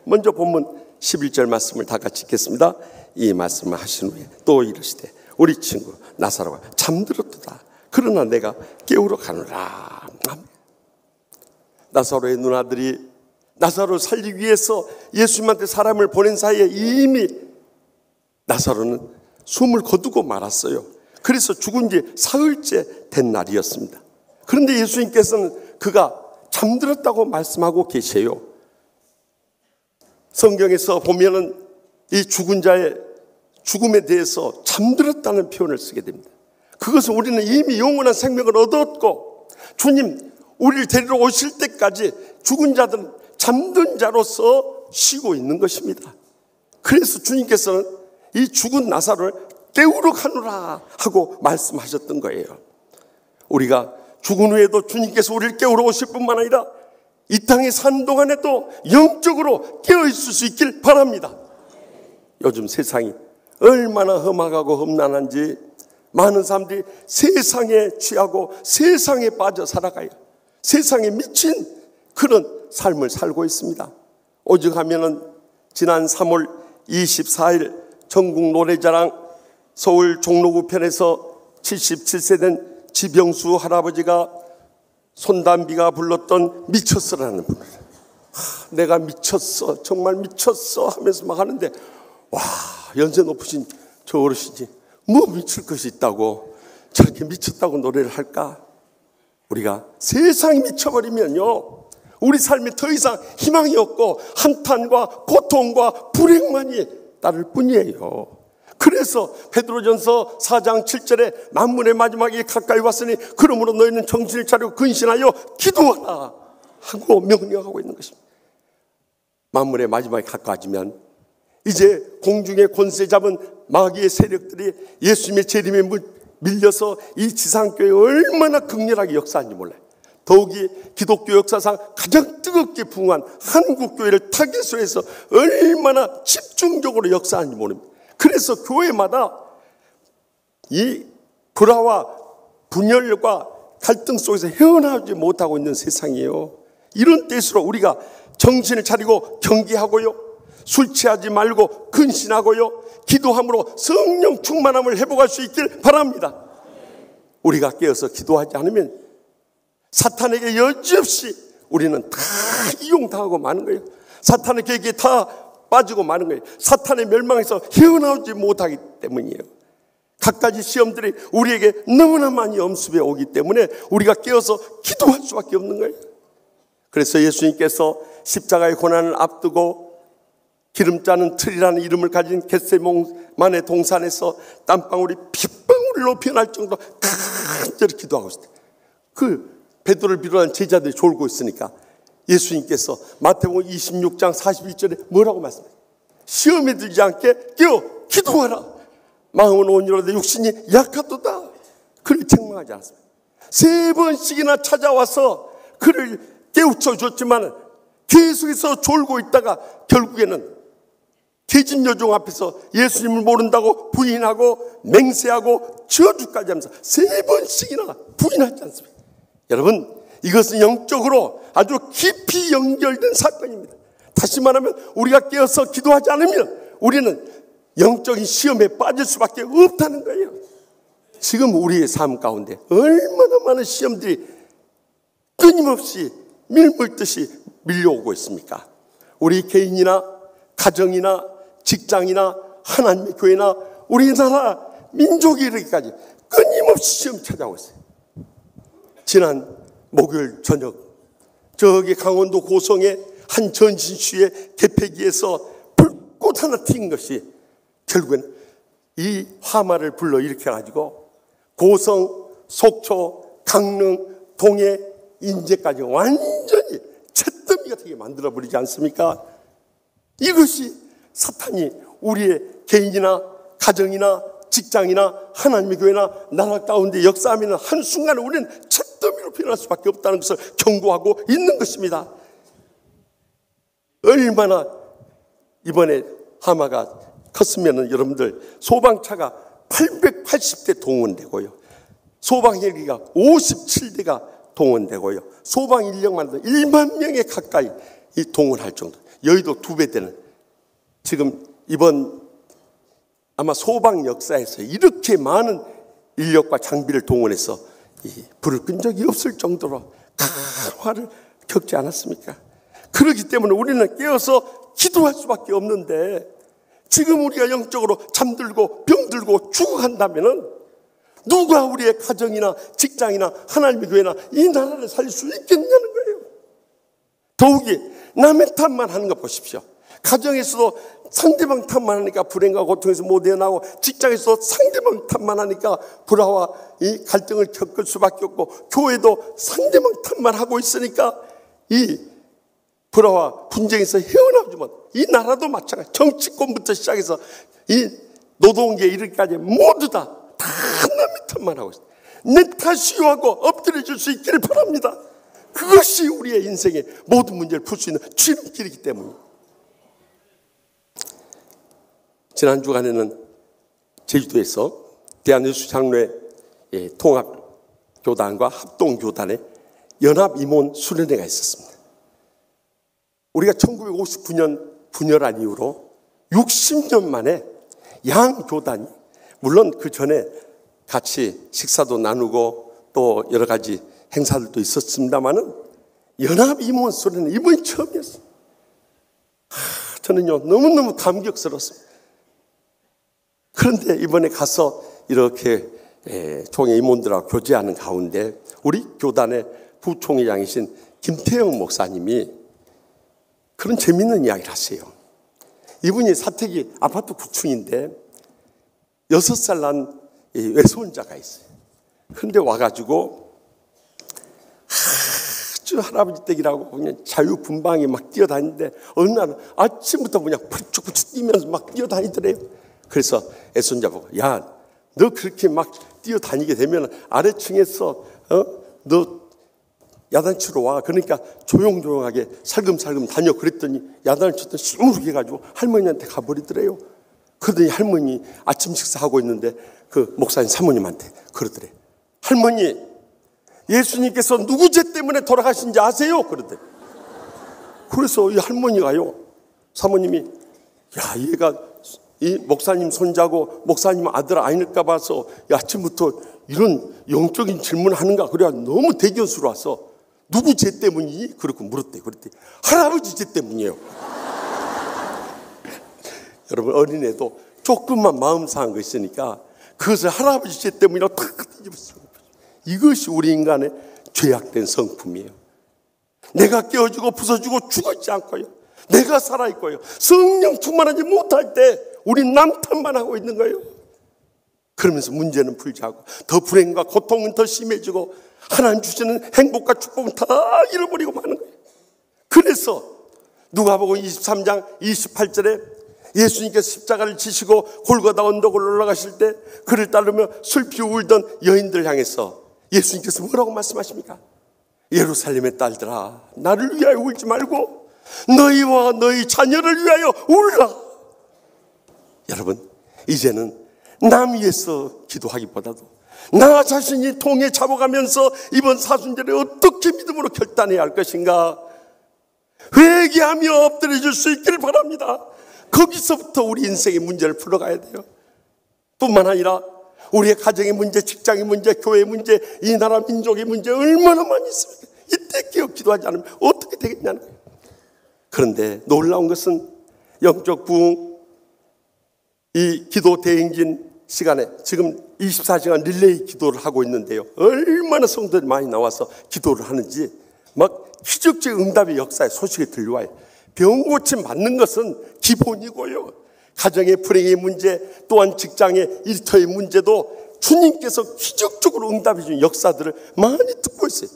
먼저 본문 11절 말씀을 다 같이 읽겠습니다. 이 말씀을 하신 후에 또 이르시되 우리 친구 나사로가 잠들었도다. 그러나 내가 깨우러 가노라. 나사로의 누나들이 나사로를 살리기 위해서 예수님한테 사람을 보낸 사이에 이미 나사로는 숨을 거두고 말았어요. 그래서 죽은 지 사흘째 된 날이었습니다. 그런데 예수님께서는 그가 잠들었다고 말씀하고 계세요. 성경에서 보면은 이 죽은 자의 죽음에 대해서 잠들었다는 표현을 쓰게 됩니다. 그것은 우리는 이미 영원한 생명을 얻었고 주님 우리를 데리러 오실 때까지 죽은 자들은 잠든 자로서 쉬고 있는 것입니다. 그래서 주님께서는 이 죽은 나사로를 깨우러 가노라 하고 말씀하셨던 거예요. 우리가 죽은 후에도 주님께서 우리를 깨우러 오실 뿐만 아니라 이 땅에 사는 동안에도 영적으로 깨어있을 수 있길 바랍니다. 요즘 세상이 얼마나 험악하고 험난한지 많은 사람들이 세상에 취하고 세상에 빠져 살아가요. 세상에 미친 그런 삶을 살고 있습니다. 오직 하면은 지난 3월 24일 전국 노래자랑 서울 종로구 편에서 77세 된 지병수 할아버지가 손담비가 불렀던 미쳤어라는 분을 내가 미쳤어 정말 미쳤어 하면서 막 하는데 와 연세 높으신 저 어르신이 뭐 미칠 것이 있다고 저렇게 미쳤다고 노래를 할까? 우리가 세상이 미쳐버리면요 우리 삶에 더 이상 희망이 없고 한탄과 고통과 불행만이 따를 뿐이에요. 그래서 베드로전서 4장 7절에 만문의 마지막이 가까이 왔으니 그러므로 너희는 정신을 차리고 근신하여 기도하라 하고 명령하고 있는 것입니다. 만문의 마지막이 가까워지면 이제 공중의 권세 잡은 마귀의 세력들이 예수님의 재림에 밀려서 이 지상교회에 얼마나 극렬하게 역사하는지 몰라요. 더욱이 기독교 역사상 가장 뜨겁게 부흥한 한국교회를 타겟으로 해서 얼마나 집중적으로 역사하는지 모릅니다. 그래서 교회마다 이 불화와 분열과 갈등 속에서 헤어나오지 못하고 있는 세상이에요. 이런 때일수록 우리가 정신을 차리고 경계하고요 술 취하지 말고 근신하고요 기도함으로 성령 충만함을 회복할 수 있길 바랍니다. 우리가 깨어서 기도하지 않으면 사탄에게 여지없이 우리는 다 이용당하고 마는 거예요. 사탄의 계획에 다 빠지고 마는 거예요. 사탄의 멸망에서 헤어나오지 못하기 때문이에요. 갖가지 시험들이 우리에게 너무나 많이 엄습해 오기 때문에 우리가 깨어서 기도할 수밖에 없는 거예요. 그래서 예수님께서 십자가의 고난을 앞두고 기름 짜는 틀이라는 이름을 가진 겟세마네 동산에서 땀방울이 핏방울 눈물을 높여날 정도로 간절히 기도하고 있을 때 그 베드로를 비롯한 제자들이 졸고 있으니까 예수님께서 마태복음 26장 41절에 뭐라고 말씀하세요? 시험에 들지 않게 깨어 기도하라. 마음은 온유로되 육신이 약하도다. 그를 책망하지 않았습니다. 3번씩이나 찾아와서 그를 깨우쳐 줬지만 계속해서 졸고 있다가 결국에는 계집 여종 앞에서 예수님을 모른다고 부인하고 맹세하고 저주까지 하면서 3번씩이나 부인하지 않습니다. 여러분, 이것은 영적으로 아주 깊이 연결된 사건입니다. 다시 말하면 우리가 깨어서 기도하지 않으면 우리는 영적인 시험에 빠질 수밖에 없다는 거예요. 지금 우리의 삶 가운데 얼마나 많은 시험들이 끊임없이 밀물듯이 밀려오고 있습니까? 우리 개인이나 가정이나 직장이나 하나님의 교회나 우리나라 민족이 이르기까지 끊임없이 시험 찾아오고 있어요. 지난 목요일 저녁 저기 강원도 고성의 한 전신주의 개폐기에서 불꽃 하나 튄 것이 결국엔 이 화마를 불러 일으켜가지고 고성, 속초, 강릉, 동해, 인제까지 완전히 잿더미 같은 게 만들어버리지 않습니까? 이것이 사탄이 우리의 개인이나 가정이나 직장이나 하나님의 교회나 나라 가운데 역사하면 한순간에 우리는 잿더미로 변할 수밖에 없다는 것을 경고하고 있는 것입니다. 얼마나 이번에 하마가 컸으면 여러분들 소방차가 880대 동원되고요. 소방헬기가 57대가 동원되고요. 소방 인력만 1만 명에 가까이 동원할 정도. 여의도 2배 되는 지금 이번 아마 소방 역사에서 이렇게 많은 인력과 장비를 동원해서 이 불을 끈 적이 없을 정도로 강화를 겪지 않았습니까? 그렇기 때문에 우리는 깨어서 기도할 수밖에 없는데 지금 우리가 영적으로 잠들고 병들고 죽어간다면은 누가 우리의 가정이나 직장이나 하나님의 교회나 이 나라를 살릴 수 있겠냐는 거예요. 더욱이 남의 탓만 하는 거 보십시오. 가정에서도 상대방 탓만 하니까 불행과 고통에서 못 헤어나고 직장에서도 상대방 탓만 하니까 불화와 이 갈등을 겪을 수밖에 없고 교회도 상대방 탓만 하고 있으니까 이 불화와 분쟁에서 헤어나오지만 이 나라도 마찬가지. 정치권부터 시작해서 이 노동계에 이르기까지 모두 다 남의 탓만 하고 있어요. 내 탓이요 하고 엎드려 줄 수 있기를 바랍니다. 그것이 우리의 인생의 모든 문제를 풀 수 있는 지름길이기 때문입니다. 지난 주간에는 제주도에서 대한예수장로회 통합교단과 합동교단의 연합임원 수련회가 있었습니다. 우리가 1959년 분열한 이후로 60년 만에 양 교단이 물론 그 전에 같이 식사도 나누고 또 여러 가지 행사들도 있었습니다만은 연합임원 수련회 이번이 처음이었어요. 저는요 너무너무 감격스러웠습니다. 그런데 이번에 가서 이렇게 총회 임원들하고 교제하는 가운데 우리 교단의 부총회장이신 김태영 목사님이 그런 재밌는 이야기를 하세요. 이분이 사택이 아파트 9층인데 6살 난 외손자가 있어요. 그런데 와가지고 아주 할아버지 댁이라고 그냥 자유분방히 막 뛰어다니는데 어느 날은 아침부터 그냥 푸쭉푸쭉 뛰면서 막 뛰어다니더래요. 그래서 애손자 보고 야, 너 그렇게 막 뛰어다니게 되면 아래층에서 너 야단치러 와. 그러니까 조용조용하게 살금살금 다녀. 그랬더니 야단을 쳤더니 시무룩해 가지고 할머니한테 가버리더래요. 그러더니 할머니 아침 식사하고 있는데 그 목사님 사모님한테 그러더래. 할머니, 예수님께서 누구 죄 때문에 돌아가신지 아세요? 그러더래. 그래서 이 할머니가요, 사모님이 야, 얘가 이 목사님 손자고 목사님 아들 아닐까 봐서 아침부터 이런 영적인 질문을 하는가. 그래야 너무 대견스러워서 누구 죄 때문이니? 그렇게 물었대. 그랬더니 할아버지 죄 때문이에요. 여러분 어린애도 조금만 마음 상한 거 있으니까 그것을 할아버지 죄 때문이라고 탁 뒤집었어요. 이것이 우리 인간의 죄악된 성품이에요. 내가 깨어지고 부서지고 죽었지 않고요. 내가 살아있고요. 성령 충만하지 못할 때 우리 남 탓만 하고 있는 거예요. 그러면서 문제는 풀지 않고 더 불행과 고통은 더 심해지고 하나님 주시는 행복과 축복은 다 잃어버리고 마는 거예요. 그래서 누가복음 23장 28절에 예수님께서 십자가를 지시고 골고다 언덕을 올라가실 때 그를 따르며 슬피 울던 여인들 향해서 예수님께서 뭐라고 말씀하십니까? 예루살렘의 딸들아, 나를 위하여 울지 말고 너희와 너희 자녀를 위하여 울라. 여러분, 이제는 남 위해서 기도하기보다도 나 자신이 통에 잡아가면서 이번 사순절에 어떻게 믿음으로 결단해야 할 것인가 회개하며 엎드려줄 수 있기를 바랍니다. 거기서부터 우리 인생의 문제를 풀어가야 돼요. 뿐만 아니라 우리의 가정의 문제, 직장의 문제, 교회의 문제, 이 나라 민족의 문제 얼마나 많이 있습니까? 이때 깨어 기도하지 않으면 어떻게 되겠냐는 거예요. 그런데 놀라운 것은 영적 부흥, 이 기도 대행진 시간에 지금 24시간 릴레이 기도를 하고 있는데요. 얼마나 성도들이 많이 나와서 기도를 하는지 막 기적적 응답의 역사의 소식이 들려와요. 병 고침 받는 것은 기본이고요. 가정의 불행의 문제, 또한 직장의 일터의 문제도 주님께서 기적적으로 응답해 주는 역사들을 많이 듣고 있어요.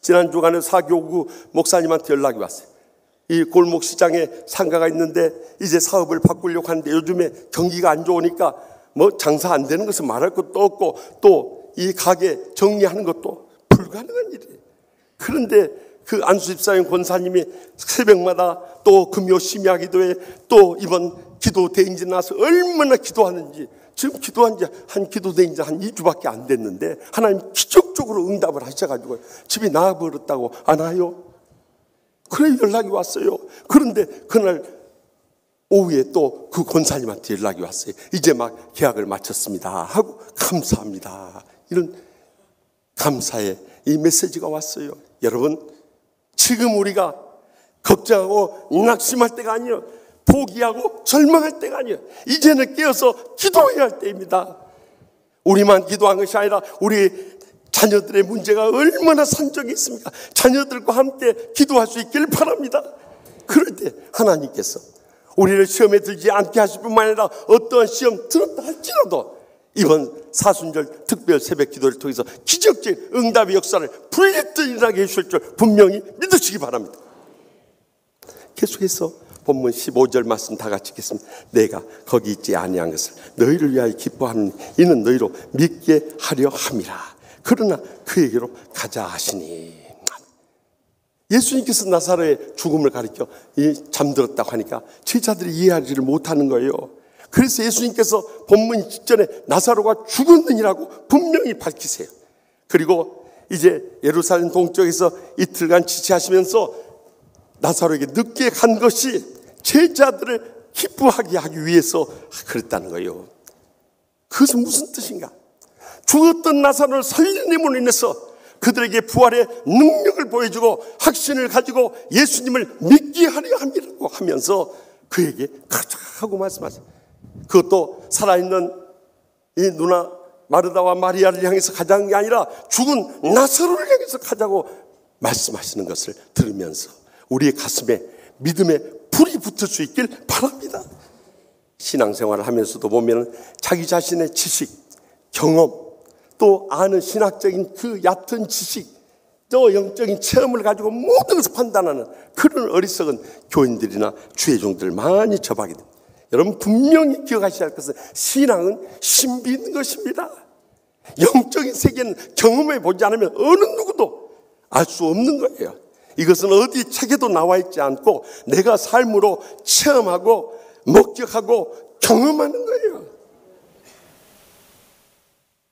지난 주간에 사교구 목사님한테 연락이 왔어요. 이 골목시장에 상가가 있는데 이제 사업을 바꾸려고 하는데 요즘에 경기가 안 좋으니까 뭐 장사 안 되는 것은 말할 것도 없고 또 이 가게 정리하는 것도 불가능한 일이에요. 그런데 그 안수집사님 권사님이 새벽마다 또 금요 심야 기도에 또 이번 기도 대행진 나서 얼마나 기도하는지, 지금 기도한 지 한 기도 대행진 한 2주밖에 안 됐는데 하나님 기적적으로 응답을 하셔가지고 집이 나아버렸다고 안 와요? 그래 연락이 왔어요. 그런데 그날 오후에 또 그 권사님한테 연락이 왔어요. 이제 막 계약을 마쳤습니다 하고 감사합니다. 이런 감사의 이 메시지가 왔어요. 여러분, 지금 우리가 걱정하고 낙심할 때가 아니에요. 포기하고 절망할 때가 아니에요. 이제는 깨어서 기도해야 할 때입니다. 우리만 기도한 것이 아니라 우리 자녀들의 문제가 얼마나 산적이 있습니까? 자녀들과 함께 기도할 수 있기를 바랍니다. 그럴 때 하나님께서 우리를 시험에 들지 않게 하실 뿐만 아니라 어떠한 시험 들었다 할지라도 이번 사순절 특별 새벽 기도를 통해서 기적적인 응답의 역사를 불리듯 일어나게 해주실 줄 분명히 믿으시기 바랍니다. 계속해서 본문 15절 말씀 다 같이 읽겠습니다. 내가 거기 있지 아니한 것을 너희를 위하여 기뻐하는 이는 너희로 믿게 하려 함이라. 그러나 그에게로 가자 하시니. 예수님께서 나사로의 죽음을 가리켜 잠들었다고 하니까 제자들이 이해하지를 못하는 거예요. 그래서 예수님께서 본문 직전에 나사로가 죽었느니라고 분명히 밝히세요. 그리고 이제 예루살렘 동쪽에서 이틀간 지체하시면서 나사로에게 늦게 간 것이 제자들을 기쁘하게 하기 위해서 그랬다는 거예요. 그것은 무슨 뜻인가? 죽었던 나사로를 살리님으로 인해서 그들에게 부활의 능력을 보여주고 확신을 가지고 예수님을 믿게 하려 함이라고 하면서 그에게 가자 하고 말씀하세요. 그것도 살아있는 이 누나 마르다와 마리아를 향해서 가자는 게 아니라 죽은 나사로를 향해서 가자고 말씀하시는 것을 들으면서 우리의 가슴에 믿음의 불이 붙을 수 있길 바랍니다. 신앙생활을 하면서도 보면 자기 자신의 지식, 경험, 또 아는 신학적인 그 얕은 지식, 또 영적인 체험을 가지고 모든 것을 판단하는 그런 어리석은 교인들이나 주의 종들 많이 접하게 됩니다. 여러분 분명히 기억하셔야 할 것은 신앙은 신비 있는 것입니다. 영적인 세계는 경험해 보지 않으면 어느 누구도 알 수 없는 거예요. 이것은 어디 책에도 나와 있지 않고 내가 삶으로 체험하고 목격하고 경험하는 거예요.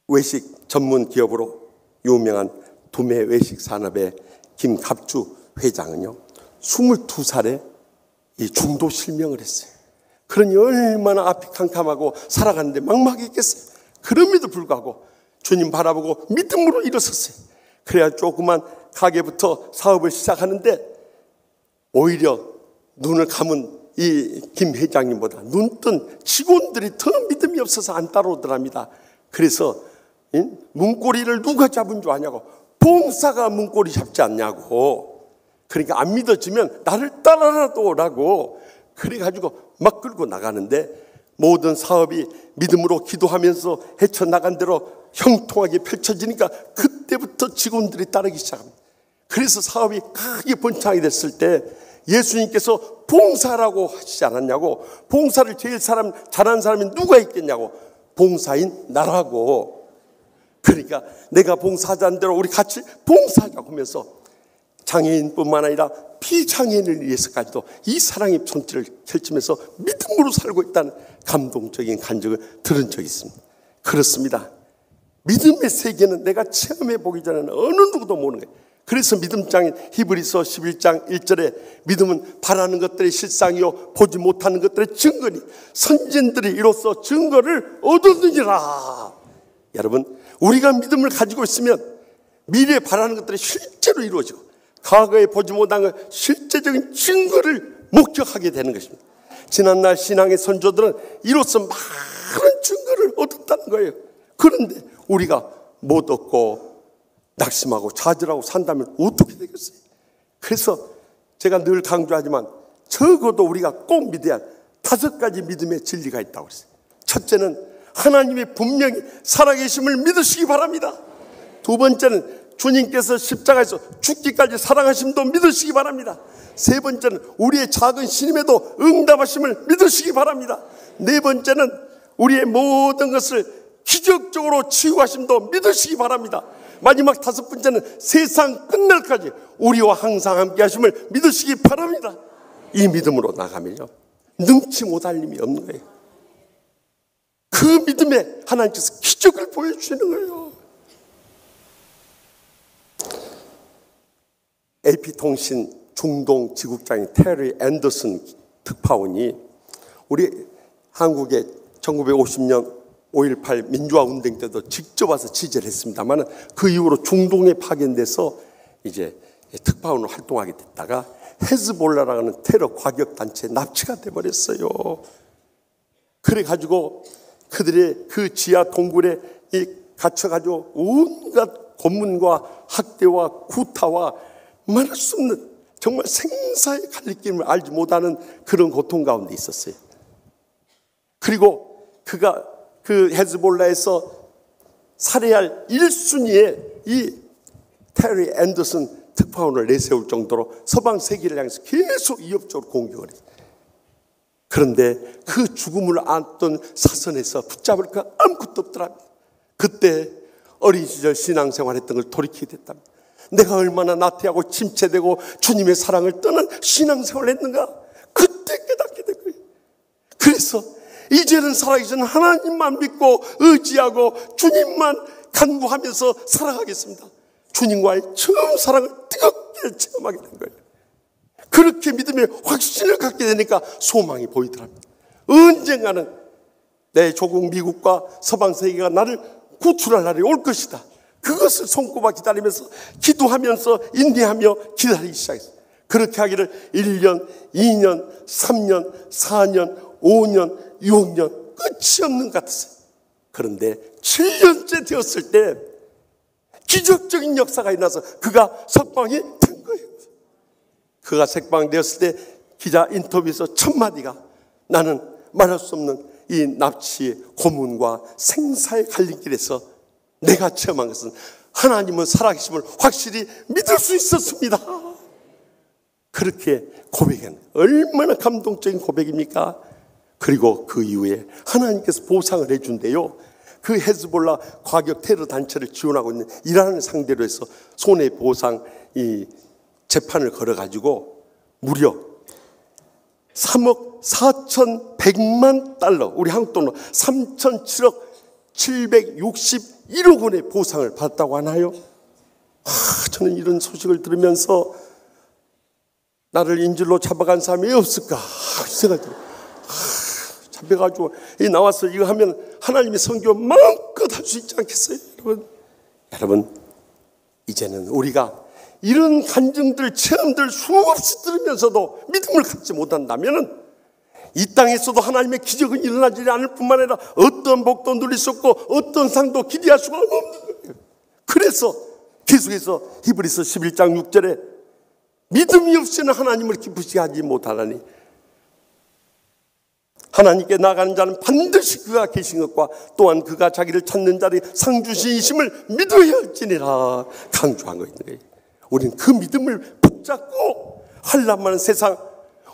외식 전문 기업으로 유명한 도매 외식 산업의 김갑주 회장은요 22살에 이 중도 실명을 했어요. 그러니 얼마나 앞이 캄캄하고 살아가는데 막막했겠어요. 그럼에도 불구하고 주님 바라보고 믿음으로 일어섰어요. 그래야 조그만 가게부터 사업을 시작하는데 오히려 눈을 감은 이 김 회장님보다 눈뜬 직원들이 더 믿음이 없어서 안 따라오더랍니다. 그래서 문고리를 누가 잡은 줄 아냐고, 봉사가 문고리 잡지 않냐고. 그러니까 안 믿어지면 나를 따라라도 오라고. 그래가지고 막 끌고 나가는데 모든 사업이 믿음으로 기도하면서 헤쳐나간 대로 형통하게 펼쳐지니까 그때부터 직원들이 따르기 시작합니다. 그래서 사업이 크게 번창하게 됐을 때 예수님께서 봉사라고 하시지 않았냐고. 봉사를 제일 잘하는 사람이 누가 있겠냐고. 봉사인 나라고. 그러니까 내가 봉사하자는 대로 우리 같이 봉사하자고 하면서 장애인뿐만 아니라 피장애인을 위해서까지도 이 사랑의 손길을 펼치면서 믿음으로 살고 있다는 감동적인 간증을 들은 적이 있습니다. 그렇습니다. 믿음의 세계는 내가 체험해 보기 전에는 어느 누구도 모르는 거예요. 그래서 믿음장인 히브리서 11장 1절에 믿음은 바라는 것들의 실상이요 보지 못하는 것들의 증거니 선진들이 이로써 증거를 얻었느니라. 여러분, 우리가 믿음을 가지고 있으면 미래에 바라는 것들이 실제로 이루어지고 과거에 보지 못한 것 실제적인 증거를 목격하게 되는 것입니다. 지난날 신앙의 선조들은 이로써 많은 증거를 얻었다는 거예요. 그런데 우리가 못 얻고 낙심하고 좌절하고 산다면 어떻게 되겠어요? 그래서 제가 늘 강조하지만 적어도 우리가 꼭 믿어야 할 5가지 믿음의 진리가 있다고 그랬어요. 첫째는 하나님이 분명히 살아계심을 믿으시기 바랍니다. 두 번째는 주님께서 십자가에서 죽기까지 사랑하심도 믿으시기 바랍니다. 세 번째는 우리의 작은 신임에도 응답하심을 믿으시기 바랍니다. 네 번째는 우리의 모든 것을 기적적으로 치유하심도 믿으시기 바랍니다. 마지막 5번째는 세상 끝날까지 우리와 항상 함께 하심을 믿으시기 바랍니다. 이 믿음으로 나가면요 능치 못할 힘이 없는 거예요. 그 믿음에 하나님께서 기적을 보여주시는 거예요. AP통신 중동 지국장인 테리 앤더슨 특파원이 우리 한국의 1950년 5.18 민주화 운동 때도 직접 와서 취재를 했습니다만 그 이후로 중동에 파견돼서 이제 특파원으로 활동하게 됐다가 헤즈볼라라는 테러 과격 단체에 납치가 돼버렸어요. 그래가지고 그들의 그 지하 동굴에 갇혀가지고 온갖 고문과 학대와 구타와 말할 수 없는 정말 생사의 갈림길을 알지 못하는 그런 고통 가운데 있었어요. 그리고 그가 그 헤즈볼라에서 살해할 1순위에 이 테리 앤더슨 특파원을 내세울 정도로 서방 세계를 향해서 계속 위협적으로 공격을 했어요. 그런데 그 죽음을 안던 사선에서 붙잡을 거 아무것도 없더랍니다. 그때 어린 시절 신앙생활했던 걸 돌이키게 됐답니다. 내가 얼마나 나태하고 침체되고 주님의 사랑을 떠난 신앙생활을 했는가? 그때 깨닫게 된 거예요. 그래서 이제는 살아계신 하나님만 믿고 의지하고 주님만 간구하면서 살아가겠습니다. 주님과의 처음 사랑을 뜨겁게 체험하게 된 거예요. 그렇게 믿음의 확신을 갖게 되니까 소망이 보이더랍니다. 언젠가는 내 조국 미국과 서방 세계가 나를 구출할 날이 올 것이다. 그것을 손꼽아 기다리면서 기도하면서 인내하며 기다리기 시작했어요. 그렇게 하기를 1년, 2년, 3년, 4년, 5년, 6년 끝이 없는 것 같았어요. 그런데 7년째 되었을 때 기적적인 역사가 일어나서 그가 석방이 된 거예요. 그가 석방되었을 때 기자 인터뷰에서 첫 마디가 나는 말할 수 없는 이 납치의 고문과 생사의 갈림길에서 내가 체험한 것은 하나님은 살아계심을 확실히 믿을 수 있었습니다. 그렇게 고백한 얼마나 감동적인 고백입니까? 그리고 그 이후에 하나님께서 보상을 해준대요. 그 헤즈볼라 과격 테러 단체를 지원하고 있는 이란을 상대로 해서 손해보상 이 재판을 걸어가지고 무려 3억 4,100만 달러, 우리 한국 돈으로 3,007억 761억 원의 보상을 받았다고 하나요? 저는 이런 소식을 들으면서 나를 인질로 잡아간 사람이 왜 없을까 생각이 들어요. 잡혀가지고 나와서 이거 하면 하나님의 선교 마음껏 할 수 있지 않겠어요? 여러분 이제는 우리가 이런 간증들, 체험들 수없이 들으면서도 믿음을 갖지 못한다면 이 땅에서도 하나님의 기적은 일어나지 않을 뿐만 아니라 어떤 복도 누릴 수 없고 어떤 상도 기대할 수가 없는 거예요. 그래서 계속해서 히브리서 11장 6절에 믿음이 없이는 하나님을 기쁘시게 하지 못하나니 하나님께 나가는 자는 반드시 그가 계신 것과 또한 그가 자기를 찾는 자들이 상 주시심을 믿어야 할지니라 강조한 거예요. 우리는 그 믿음을 붙잡고 환난 많은 세상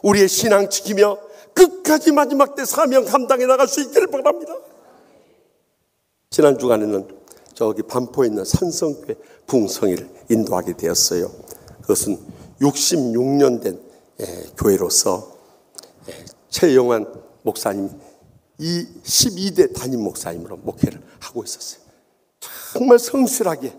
우리의 신앙 지키며 끝까지 마지막 때 사명 감당해 나갈 수 있기를 바랍니다. 지난 주간에는 저기 반포에 있는 산성교회 부흥성회를 인도하게 되었어요. 그것은 66년 된 교회로서 최영환 목사님 이 12대 담임 목사님으로 목회를 하고 있었어요. 정말 성실하게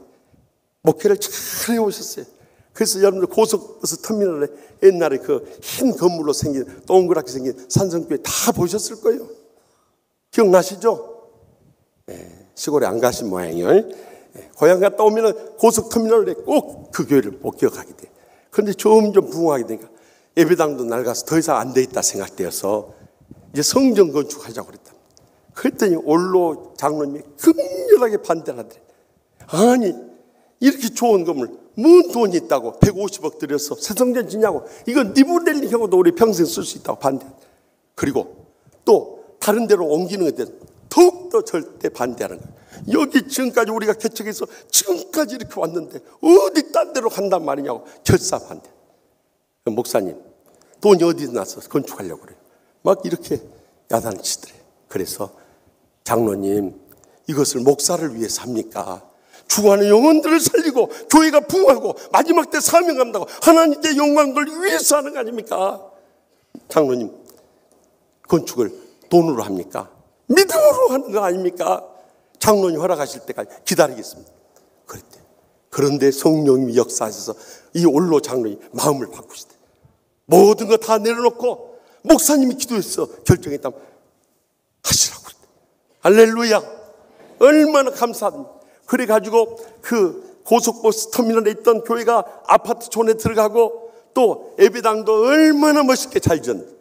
목회를 잘 해오셨어요. 그래서 여러분들 고속버스 터미널에 옛날에 그 흰 건물로 생긴 동그랗게 생긴 산성교회 다 보셨을 거예요. 기억나시죠? 시골에 안 가신 모양이에요. 고향 갔다 오면 고속터미널에 꼭 그 교회를 못 기억하게 돼. 그런데 점점 부흥하게 되니까 예배당도 낡아서 더 이상 안 돼 있다 생각되어서 이제 성전 건축하자고 그랬다. 그랬더니 올로 장로님이 극렬하게 반대를 하더래. 아니 이렇게 좋은 건물 뭔 돈이 있다고 150억 들여서 새 성전 짓냐고. 이건 리모델링 하고도 우리 평생 쓸 수 있다고 반대. 그리고 또 다른 데로 옮기는 것에 대해서 더욱더 절대 반대하는 거예요. 여기 지금까지 우리가 개척해서 지금까지 이렇게 왔는데 어디 딴 데로 간단 말이냐고 결사 반대. 목사님 돈이 어디서 나서 건축하려고 그래요. 막 이렇게 야단을 치더래요. 그래서 장로님 이것을 목사를 위해서 합니까? 죽어가는 영혼들을 살리고 교회가 부흥하고 마지막 때 사명 감당하고 하나님께 영광 돌리기 위해서 하는 거 아닙니까? 장로님 건축을 돈으로 합니까? 믿음으로 하는 거 아닙니까? 장로님 허락하실 때까지 기다리겠습니다. 그랬대. 그런데 성령님이 역사하셔서 이 올로 장로님 마음을 바꾸시대. 모든 거 다 내려놓고 목사님이 기도해서 결정했다면 하시라고 그랬대. 할렐루야. 얼마나 감사합니다. 그래가지고 그 고속버스 터미널에 있던 교회가 아파트촌에 들어가고 또 예배당도 얼마나 멋있게 잘 지었는데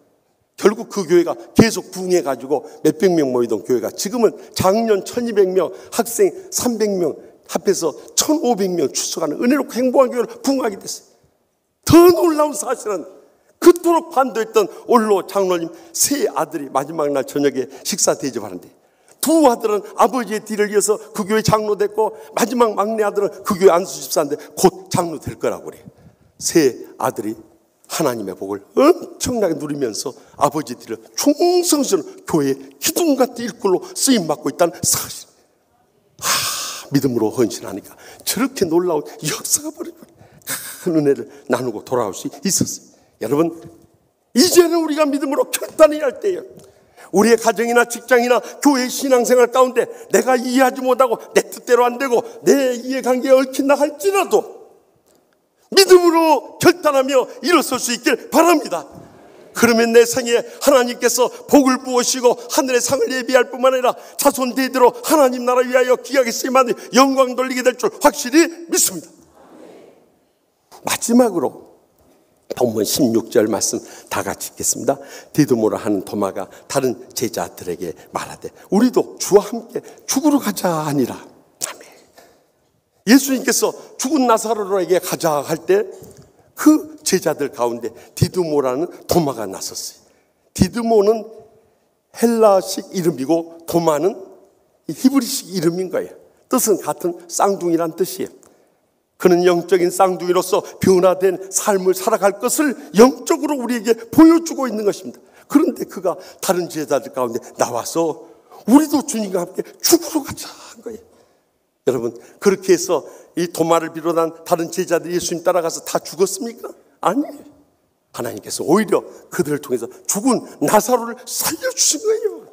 결국 그 교회가 계속 부흥해가지고 몇백 명 모이던 교회가 지금은 작년 1200명, 학생 300명 합해서 1500명 출석하는 은혜롭고 행복한 교회로 부흥하게 됐어요. 더 놀라운 사실은 그토록 반대했던 올로 장로님 세 아들이 마지막 날 저녁에 식사 대접하는데 두 아들은 아버지의 뒤를 이어서 그 교회 장로 됐고 마지막 막내 아들은 그 교회 안수 집사인데 곧 장로 될 거라고 그래요. 세 아들이 하나님의 복을 엄청나게 누리면서 아버지 뒤를 충성스러운 교회의 기둥같은 일꾼로 쓰임받고 있다는 사실. 믿음으로 헌신하니까 저렇게 놀라운 역사가 벌어지고 큰 은혜를 나누고 돌아올 수 있었어요. 여러분 이제는 우리가 믿음으로 결단해야 할 때예요. 우리의 가정이나 직장이나 교회의 신앙생활 가운데 내가 이해하지 못하고 내 뜻대로 안 되고 내 이해관계에 얽힌다 할지라도 믿음으로 결단하며 일어설 수 있길 바랍니다. 그러면 내 생에 하나님께서 복을 부으시고 하늘의 상을 예비할 뿐만 아니라 자손 대대로 하나님 나라 위하여 귀하게 쓰임받는 영광 돌리게 될 줄 확실히 믿습니다. 마지막으로 본문 16절 말씀 다 같이 읽겠습니다. 디두모라 하는 도마가 다른 제자들에게 말하되 우리도 주와 함께 죽으러 가자 하니라. 아멘. 예수님께서 죽은 나사로에게 가자 할 때 그 제자들 가운데 디두모라는 도마가 나섰어요. 디두모는 헬라식 이름이고 도마는 히브리식 이름인 거예요. 뜻은 같은 쌍둥이란 뜻이에요. 그는 영적인 쌍둥이로서 변화된 삶을 살아갈 것을 영적으로 우리에게 보여주고 있는 것입니다. 그런데 그가 다른 제자들 가운데 나와서 우리도 주님과 함께 죽으러 가자 한 거예요. 여러분 그렇게 해서 이 도마를 비롯한 다른 제자들이 예수님 따라가서 다 죽었습니까? 아니에요. 하나님께서 오히려 그들을 통해서 죽은 나사로를 살려주신 거예요.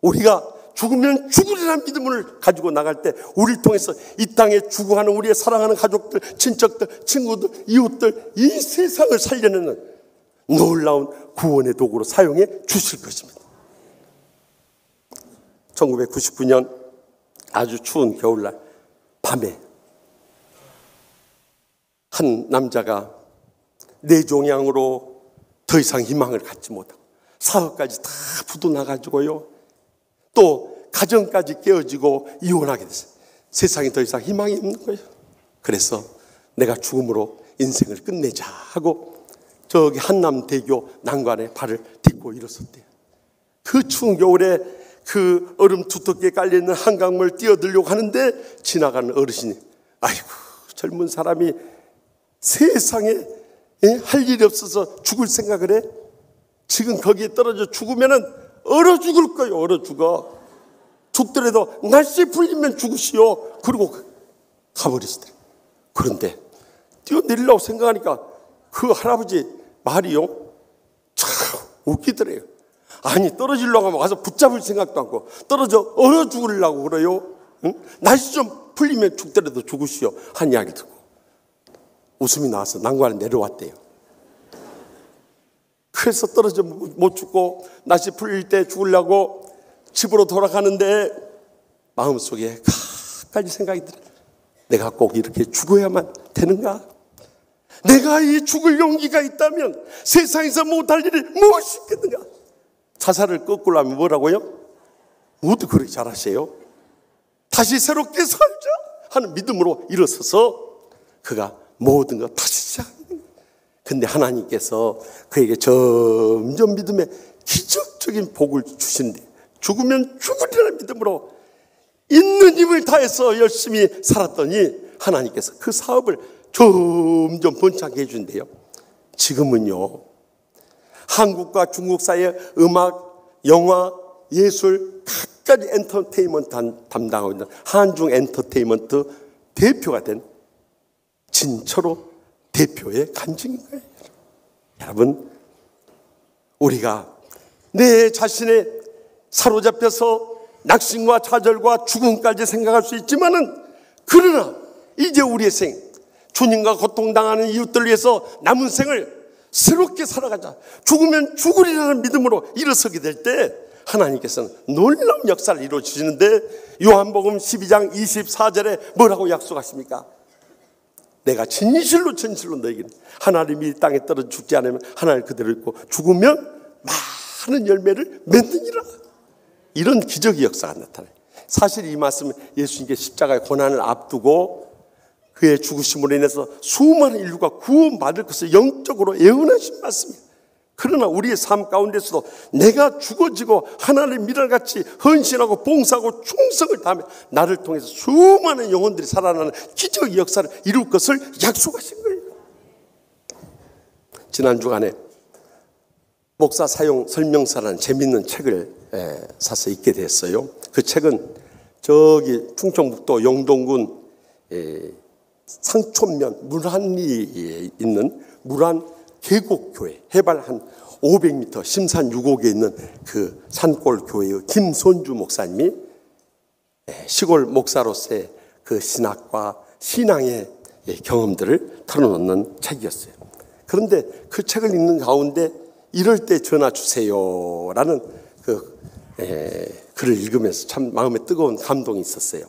우리가 죽으면 죽으리라는 믿음을 가지고 나갈 때 우리를 통해서 이 땅에 죽어가는 우리의 사랑하는 가족들, 친척들, 친구들, 이웃들 이 세상을 살려내는 놀라운 구원의 도구로 사용해 주실 것입니다. 1999년 아주 추운 겨울날 밤에 한 남자가 뇌종양으로 더 이상 희망을 갖지 못하고 사업까지 다 부도나가지고요. 또 가정까지 깨어지고 이혼하게 됐어요. 세상에 더 이상 희망이 없는 거예요. 그래서 내가 죽음으로 인생을 끝내자 하고 저기 한남대교 난관에 발을 딛고 일어섰대요. 그 추운 겨울에 그 얼음 두텁게 깔려있는 한강물 뛰어들려고 하는데 지나가는 어르신이 아이고 젊은 사람이 세상에 할 일이 없어서 죽을 생각을 해? 지금 거기에 떨어져 죽으면은 얼어 죽을 거예요. 얼어 죽어. 죽더라도 날씨 풀리면 죽으시오. 그리고 가버리시더래. 그런데 뛰어내리려고 생각하니까 그 할아버지 말이요 참 웃기더래요. 아니 떨어지려고 하면 와서 붙잡을 생각도 않고 떨어져 얼어 죽으려고 그래요. 응? 날씨 좀 풀리면 죽더라도 죽으시오 한 이야기 듣고 웃음이 나와서 난관에 내려왔대요. 그래서 떨어져 못 죽고 날씨 풀릴 때 죽으려고 집으로 돌아가는데 마음속에 가까이 생각이 들어요. 내가 꼭 이렇게 죽어야만 되는가? 내가 이 죽을 용기가 있다면 세상에서 못할 일이 무엇이 있겠는가? 자살을 거꾸로 하면 뭐라고요? 모두 그렇게 잘하세요. 다시 새롭게 살자 하는 믿음으로 일어서서 그가 모든 것 다시 시작합니다. 근데 하나님께서 그에게 점점 믿음의 기적적인 복을 주신대. 죽으면 죽으리라는 믿음으로 있는 힘을 다해서 열심히 살았더니 하나님께서 그 사업을 점점 번창하게 해준대요. 지금은요 한국과 중국 사이의 음악, 영화, 예술 각가지 엔터테인먼트 담당하고 있는 한중 엔터테인먼트 대표가 된 진철호 대표의 간증인 거예요. 여러분 우리가 내 자신의 사로잡혀서 낙심과 좌절과 죽음까지 생각할 수 있지만은 그러나 이제 우리의 생 주님과 고통당하는 이웃들을 위해서 남은 생을 새롭게 살아가자. 죽으면 죽으리라는 믿음으로 일어서게 될 때 하나님께서는 놀라운 역사를 이루어 주시는데 요한복음 12장 24절에 뭐라고 약속하십니까? 내가 진실로 너에게는 하나님이 이 땅에 떨어져 죽지 않으면 하나님 그대로 있고 죽으면 많은 열매를 맺느니라. 이런 기적의 역사가 나타나요. 사실 이 말씀은 예수님께 십자가의 고난을 앞두고 그의 죽으심으로 인해서 수많은 인류가 구원받을 것을 영적으로 예언하신 말씀이에요. 그러나 우리의 삶 가운데서도 내가 죽어지고 하나님의 미랄같이 헌신하고 봉사하고 충성을 다하며 나를 통해서 수많은 영혼들이 살아나는 기적의 역사를 이룰 것을 약속하신 거예요. 지난 주간에 목사 사용 설명서라는 재밌는 책을 사서 읽게 됐어요. 그 책은 저기 충청북도 영동군 상촌면 물안리에 있는 물안 계곡교회 해발 한 500m 심산 6호에 있는 그 산골 교회의 김손주 목사님이 시골 목사로서의 그 신학과 신앙의 경험들을 털어놓는 책이었어요. 그런데 그 책을 읽는 가운데 이럴 때 전화 주세요라는 그 글을 읽으면서 참 마음에 뜨거운 감동이 있었어요.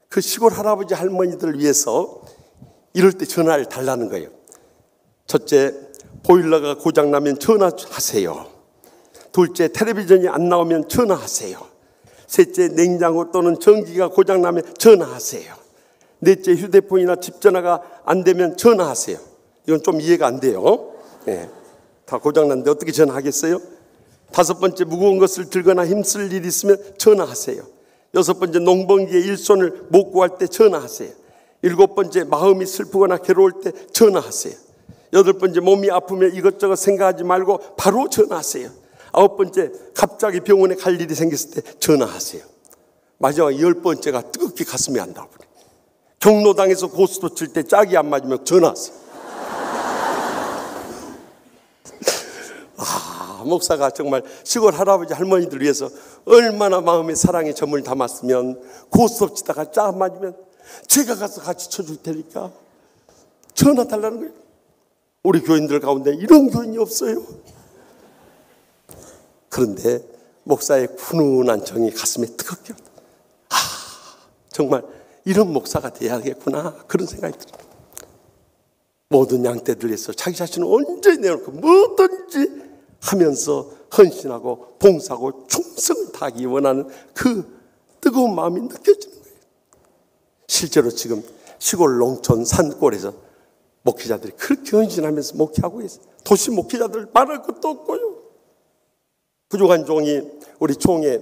그 시골 할아버지 할머니들을 위해서 이럴 때 전화를 달라는 거예요. 첫째, 보일러가 고장나면 전화하세요. 둘째, 텔레비전이 안 나오면 전화하세요. 셋째, 냉장고 또는 전기가 고장나면 전화하세요. 넷째, 휴대폰이나 집전화가 안 되면 전화하세요. 이건 좀 이해가 안 돼요. 다 고장났는데 어떻게 전화하겠어요? 다섯 번째, 무거운 것을 들거나 힘쓸 일이 있으면 전화하세요. 여섯 번째, 농번기에 일손을 못 구할 때 전화하세요. 일곱 번째, 마음이 슬프거나 괴로울 때 전화하세요. 여덟 번째, 몸이 아프면 이것저것 생각하지 말고 바로 전화하세요. 아홉 번째, 갑자기 병원에 갈 일이 생겼을 때 전화하세요. 마지막 열 번째가 뜨겁게 가슴이 안 나와버려요. 경로당에서 고스톱 칠 때 짝이 안 맞으면 전화하세요. 목사가 정말 시골 할아버지 할머니들 위해서 얼마나 마음의 사랑의 점을 담았으면 고스톱 치다가 짝 안 맞으면 제가 가서 같이 쳐줄 테니까 전화 달라는 거예요. 우리 교인들 가운데 이런 교인이 없어요. 그런데 목사의 훈훈한 정이 가슴에 뜨겁게 정말 이런 목사가 돼야겠구나 그런 생각이 들어요. 모든 양떼들 위해서 자기 자신을 온전히 내놓고 뭐든지 하면서 헌신하고 봉사하고 충성을 다하기 원하는 그 뜨거운 마음이 느껴지는 거예요. 실제로 지금 시골 농촌 산골에서 목회자들이 그렇게 헌신하면서 목회하고 있어요. 도시 목회자들 말할 것도 없고요. 부족한 종이 우리 총회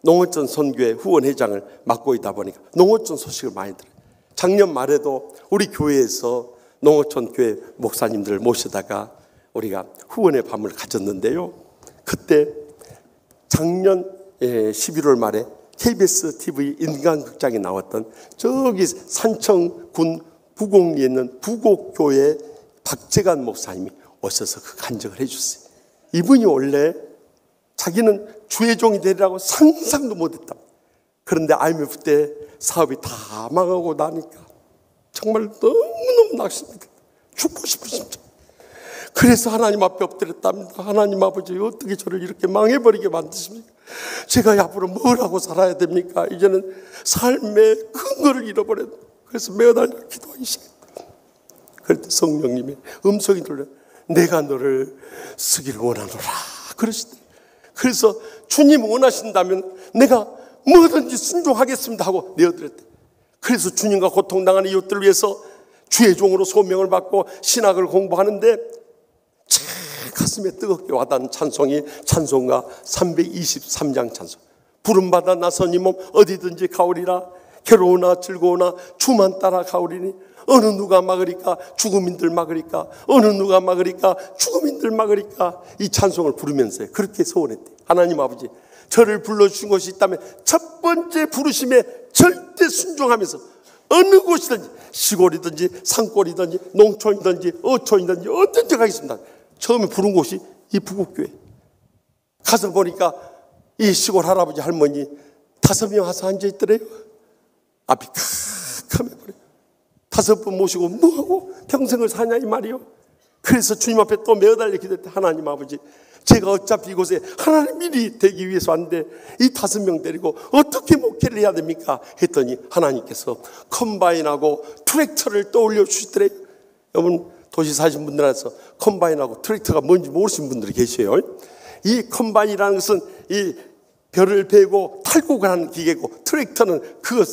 농어촌 선교회 후원회장을 맡고 있다 보니까 농어촌 소식을 많이 들어요. 작년 말에도 우리 교회에서 농어촌 교회 목사님들을 모시다가 우리가 후원의 밤을 가졌는데요. 그때 작년 11월 말에 KBS TV 인간극장에 나왔던 저기 산청군 부곡리에 있는 부곡교회 박재관 목사님이 오셔서 그 간증을 해주셨어요. 이분이 원래 자기는 주의 종이 되리라고 상상도 못했다. 그런데 IMF 때 사업이 다 망하고 나니까 정말 너무너무 낙심이 됐다. 죽고 싶으십니다. 그래서 하나님 앞에 엎드렸답니다. 하나님 아버지, 어떻게 저를 이렇게 망해버리게 만드십니까? 제가 앞으로 뭘 하고 살아야 됩니까? 이제는 삶의 근거를 잃어버렸다. 그래서 매달 기도하기 시작했다. 그럴 때 성령님의 음성이 들려, 내가 너를 쓰기를 원하노라 그러시대. 그래서 주님 원하신다면 내가 뭐든지 순종하겠습니다 하고 내어드렸대. 그래서 주님과 고통당하는 이웃들을 위해서 주의 종으로 소명을 받고 신학을 공부하는데 제 가슴에 뜨겁게 와닿은 찬송이 찬송가 323장 찬송. 부름받아 나선 이 몸 어디든지 가오리라. 괴로우나 즐거우나 주만 따라 가오리니 어느 누가 막으리까? 죽음인들 막으리까? 어느 누가 막으리까? 죽음인들 막으리까? 이 찬송을 부르면서 그렇게 소원했대. 하나님 아버지, 저를 불러주신 것이 있다면 첫 번째 부르심에 절대 순종하면서 어느 곳이든지 시골이든지 산골이든지 농촌이든지 어촌이든지 어떤지 가겠습니다. 처음에 부른 곳이 이 부곡교회. 가서 보니까 이 시골 할아버지 할머니 5명 와서 앉아있더래요. 앞이 캄캄해버려요. 5분 모시고 뭐하고 평생을 사냐 이 말이요. 그래서 주님 앞에 또 매어달려 기도했대. 하나님 아버지, 제가 어차피 이곳에 하나님 일이 되기 위해서 왔는데 이 5명 데리고 어떻게 목회를 해야 됩니까? 했더니 하나님께서 컴바인하고 트랙터를 떠올려 주시더래요. 여러분 도시 사신 분들한테서 컴바인하고 트랙터가 뭔지 모르시는 분들이 계셔요. 이 컴바인이라는 것은 이 벼를 베고 탈곡을 하는 기계고, 트랙터는 그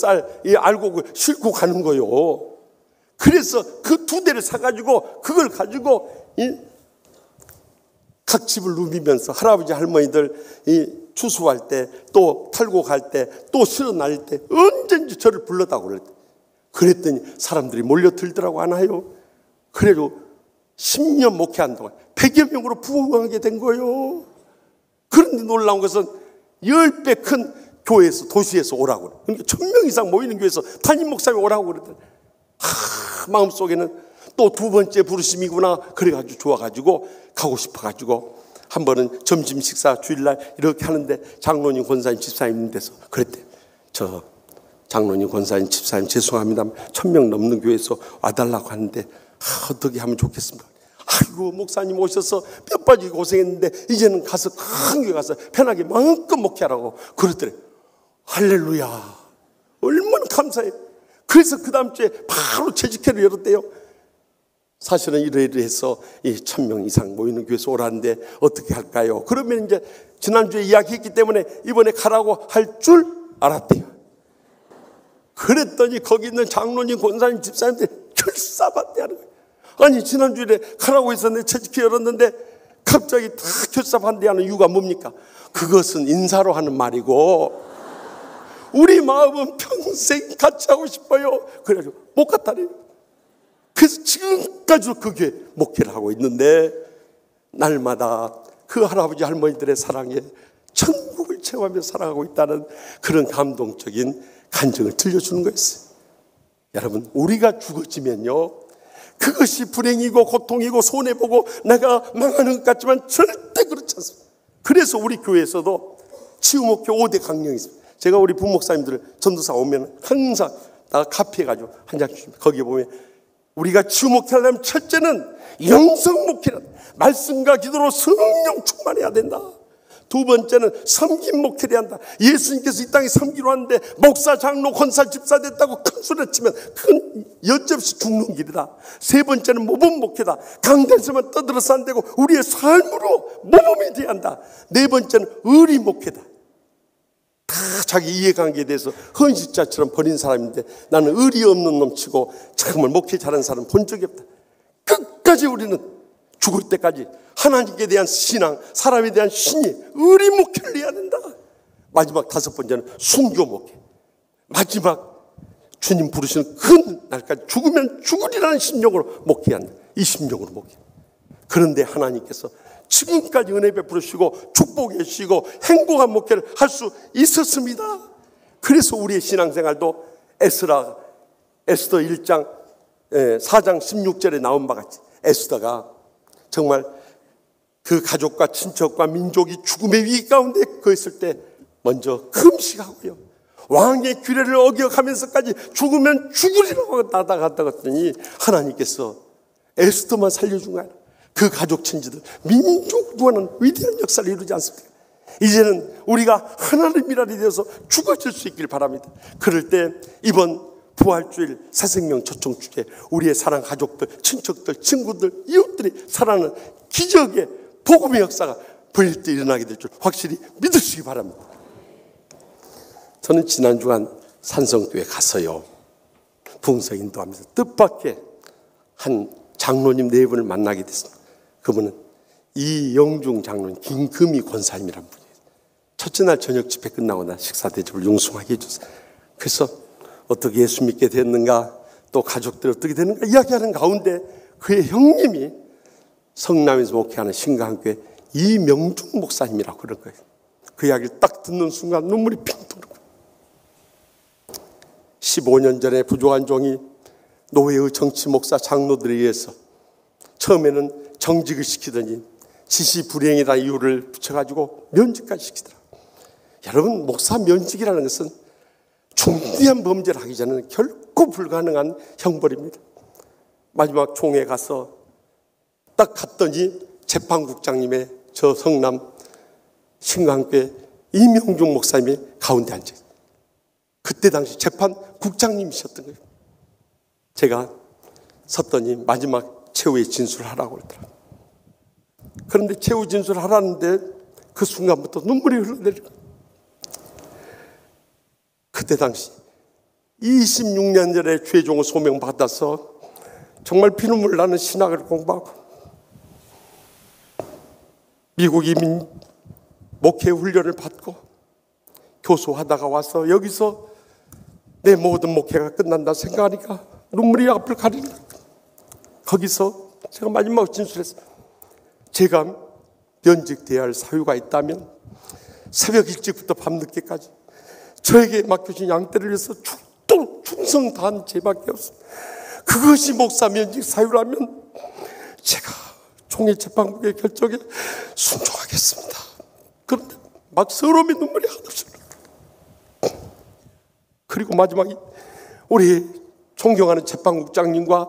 이 알곡을 싣고 가는 거요. 그래서 그 2대를 사가지고 그걸 가지고 각 집을 누비면서 할아버지 할머니들 추수할 때 또 탈곡할 때 또 실어 날 때 언제든지 저를 불렀다고 그랬대. 그랬더니 사람들이 몰려들더라고 하나요. 그래도 10년 목회한 동안 100여 명으로 부흥하게 된 거예요. 그런데 놀라운 것은 10배 큰 교회에서 도시에서 오라고 그래. 그러니까 1000명 이상 모이는 교회에서 담임 목사님이 오라고 그랬더니 마음속에는 또 2번째 부르심이구나 그래가지고 좋아가지고 가고 싶어가지고 한 번은 점심 식사 주일날 이렇게 하는데 장로님 권사님 집사님 돼서 그랬대. 저 장로님 권사님 집사님 죄송합니다. 1000명 넘는 교회에서 와달라고 하는데 어떻게 하면 좋겠습니까? 아이고 목사님 오셔서 뼈 빠지고 고생했는데 이제는 가서 큰 교회 가서 편하게 마음껏 목회하라고 그러더래. 할렐루야, 얼마나 감사해. 그래서 그 다음 주에 바로 재직회를 열었대요. 사실은 이래서 1000명 이상 모이는 교회에서 오라는데 어떻게 할까요? 그러면 이제 지난주에 이야기했기 때문에 이번에 가라고 할 줄 알았대요. 그랬더니 거기 있는 장로님 권사님 집사님들 결사반대 하는 거예요. 아니 지난주에 가라고 했었는데 채찍회 열었는데 갑자기 다 결사반대하는 이유가 뭡니까? 그것은 인사로 하는 말이고 우리 마음은 평생 같이 하고 싶어요. 그래가지고 못 갔다래요. 그래서 지금까지도 그게 목회를 하고 있는데 날마다 그 할아버지 할머니들의 사랑에 천국을 체험하며 살아가고 있다는 그런 감동적인 간증을 들려주는 거였어요. 여러분, 우리가 죽어지면요 그것이 불행이고 고통이고 손해보고 내가 망하는 것 같지만 절대 그렇지 않습니다. 그래서 우리 교회에서도 치유목회 5대 강령이 있습니다. 제가 우리 부목사님들 전도사 오면 항상 나 카피해 가지고 한 장 주십니다. 거기에 보면 우리가 치유목회를 하려면 첫째는 영성목회라, 말씀과 기도로 성령 충만해야 된다. 2번째는 섬김 목회를 한다. 예수님께서 이 땅에 섬기러 왔는데 목사, 장로, 권사, 집사 됐다고 큰 소리 치면 그건 여지없이 죽는 길이다. 3번째는 모범 목회다. 강단에서만 떠들어서 안 되고 우리의 삶으로 모범이 돼야 한다. 4번째는 의리 목회다. 다 자기 이해관계에 대해서 헌신자처럼 버린 사람인데 나는 의리 없는 놈치고 정말 목회 잘하는 사람 본 적이 없다. 끝까지 우리는 죽을 때까지 하나님께 대한 신앙, 사람에 대한 신이 의리 목회를 해야 된다. 마지막 5번째는 순교 목회. 마지막 주님 부르시는 그 날까지 죽으면 죽으리라는 심령으로 목회한다. 이 심령으로 목회. 그런데 하나님께서 지금까지 은혜 베풀으시고 축복해 주시고 행복한 목회를 할 수 있었습니다. 그래서 우리의 신앙생활도 에스더 1장 4장 16절에 나온 바 같이 에스더가 정말 그 가족과 친척과 민족이 죽음의 위기 가운데 거했을 때 먼저 금식하고요, 왕의 규례를 어겨가면서까지 죽으면 죽으리라고 나다갔다 했더니 하나님께서 에스더만 살려준 거야. 그 가족 친지들, 민족 구원은 위대한 역사를 이루지 않습니까? 이제는 우리가 하나님이라리 되어서 죽어질 수 있길 바랍니다. 그럴 때 이번 부활주일 새생명 초청주에 우리의 사랑 가족들, 친척들, 친구들, 이웃들이 살아나는 기적의 복음의 역사가 벌릴 때 일어나게 될 줄 확실히 믿으시기 바랍니다. 저는 지난 주간 산성교회 가서요, 부흥성 인도하면서 뜻밖의 한 장로님 4분을 만나게 됐습니다. 그분은 이영중 장로님, 김금희 권사님이라는 분이에요. 첫째 날 저녁 집회 끝나고 나 식사 대접을 융숭하게 해줬어요. 그래서 어떻게 예수 믿게 됐는가, 또 가족들 어떻게 됐는가 이야기하는 가운데 그의 형님이 성남에서 목회하는 신강교회 이명중 목사님이라고 그런 거예요. 그 이야기를 딱 듣는 순간 눈물이 핑 도는 거예요. 15년 전에 부족한 종이 노예의 정치 목사 장로들에 의해서 처음에는 정직을 시키더니 지시 불이행이라는 이유를 붙여가지고 면직까지 시키더라. 여러분, 목사 면직이라는 것은 중대한 범죄를 하기 전에는 결코 불가능한 형벌입니다. 마지막 총회 가서 딱 갔더니 재판국장님의 저 성남 신강교회 이명중 목사님이 가운데 앉아있어요. 그때 당시 재판국장님이셨던 거예요. 제가 섰더니 마지막 최후의 진술을 하라고 그러더라고요. 그런데 최후 진술을 하라는데 그 순간부터 눈물이 흘러내리고, 그때 당시 26년 전에 최종을 소명받아서 정말 피눈물 나는 신학을 공부하고 미국 이민 목회 훈련을 받고 교수하다가 와서 여기서 내 모든 목회가 끝난다 생각하니까 눈물이 앞을 가리는 거예요. 거기서 제가 마지막으로 진술했어요. 제가 면직돼야 할 사유가 있다면 새벽 일찍부터 밤늦게까지 저에게 맡겨진 양떼를 위해서 죽도록 충성 다한 죄밖에 없습니다. 그것이 목사 면직 사유라면 제가 총회 재판국의 결정에 순종하겠습니다. 그런데 막 서러움의 눈물이 한없이 흘러요. 그리고 마지막에 우리 존경하는 재판국장님과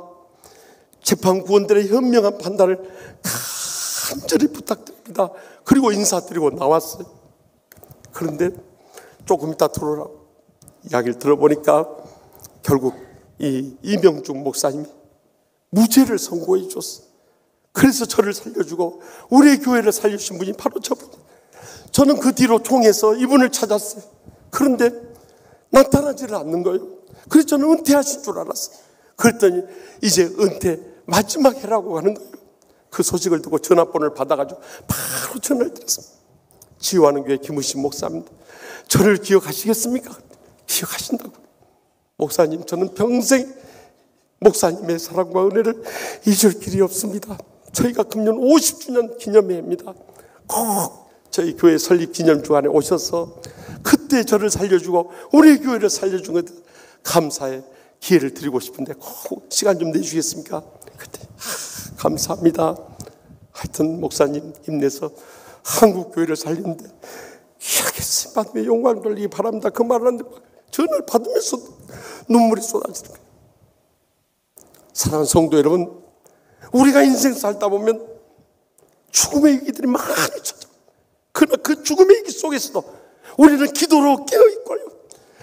재판구원들의 현명한 판단을 간절히 부탁드립니다. 그리고 인사드리고 나왔어요. 그런데 조금 이따 들어오라고 이야기를 들어보니까 결국 이 이명중 목사님이 무죄를 선고해 줬어요. 그래서 저를 살려주고 우리 교회를 살려주신 분이 바로 저분. 저는 그 뒤로 총에서 이분을 찾았어요. 그런데 나타나지를 않는 거예요. 그래서 저는 은퇴하신 줄 알았어요. 그랬더니 이제 은퇴 마지막 해라고 하는 거예요. 그 소식을 듣고 전화번호를 받아가지고 바로 전화를 드렸습니다. 지휘하는 교회 김우신 목사입니다. 저를 기억하시겠습니까? 기억하신다고. 목사님, 저는 평생 목사님의 사랑과 은혜를 잊을 길이 없습니다. 저희가 금년 50주년 기념회입니다. 꼭 저희 교회 설립 기념 주간에 오셔서 그때 저를 살려주고 우리 교회를 살려준 것 감사의 기회를 드리고 싶은데 꼭 시간 좀 내주시겠습니까? 그때 감사합니다. 하여튼 목사님 힘내서 한국 교회를 살리는데 하겠습니다. 받으며 영광 돌리기 바랍니다. 그 말을 하는데 전화를 받으면서 눈물이 쏟아지는 거예요. 사랑하는 성도 여러분, 우리가 인생 살다 보면 죽음의 위기들이 많이 찾아와요. 그러나 그 죽음의 위기 속에서도 우리는 기도로 깨어있고요,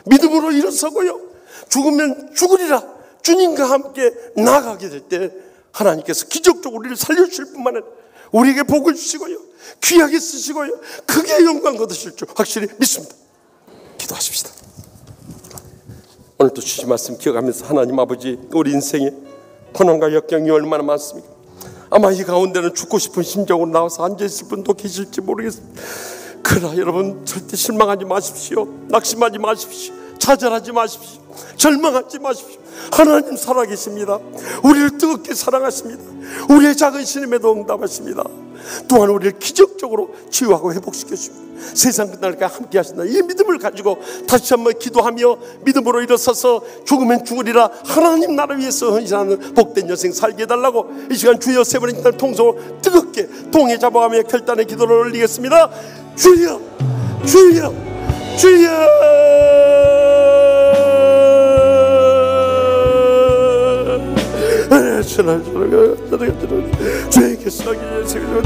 믿음으로 일어서고요, 죽으면 죽으리라 주님과 함께 나아가게 될 때 하나님께서 기적적으로 우리를 살려주실 뿐만 아니라 우리에게 복을 주시고요, 귀하게 쓰시고요, 크게 영광 거두실 줄 확실히 믿습니다. 기도하십시다. 오늘도 주신 말씀 기억하면서 하나님 아버지, 우리 인생에 고난과 역경이 얼마나 많습니까? 아마 이 가운데는 죽고 싶은 심정으로 나와서 앉아있을 분도 계실지 모르겠습니다. 그러나 여러분 절대 실망하지 마십시오. 낙심하지 마십시오. 좌절하지 마십시오. 절망하지 마십시오. 하나님 살아계십니다. 우리를 뜨겁게 사랑하십니다. 우리의 작은 신임에도 응답하십니다. 또한 우리를 기적적으로 치유하고 회복시켜줍니다. 세상 끝날까지 함께 하신다. 이 믿음을 가지고 다시 한번 기도하며 믿음으로 일어서서 죽으면 죽으리라 하나님 나라 위해서 헌신하는 복된 여생 살게 해달라고 이 시간 주여 세 번의 기도를 통성으로 뜨겁게 동에 잡아가며 결단의 기도를 올리겠습니다. 주여 주여 주여 주에게 썩이는 세계를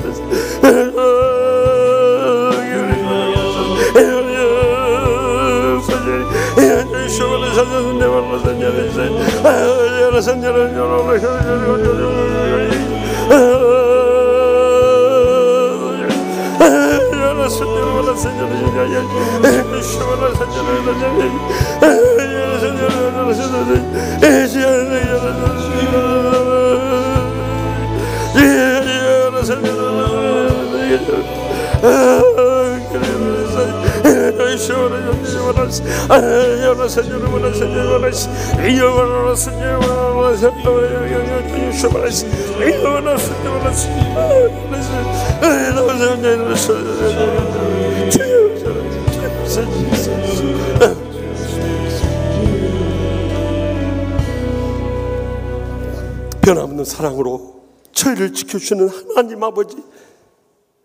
변함없는 사랑으로 저희를 지켜주시는 하나님 아버지,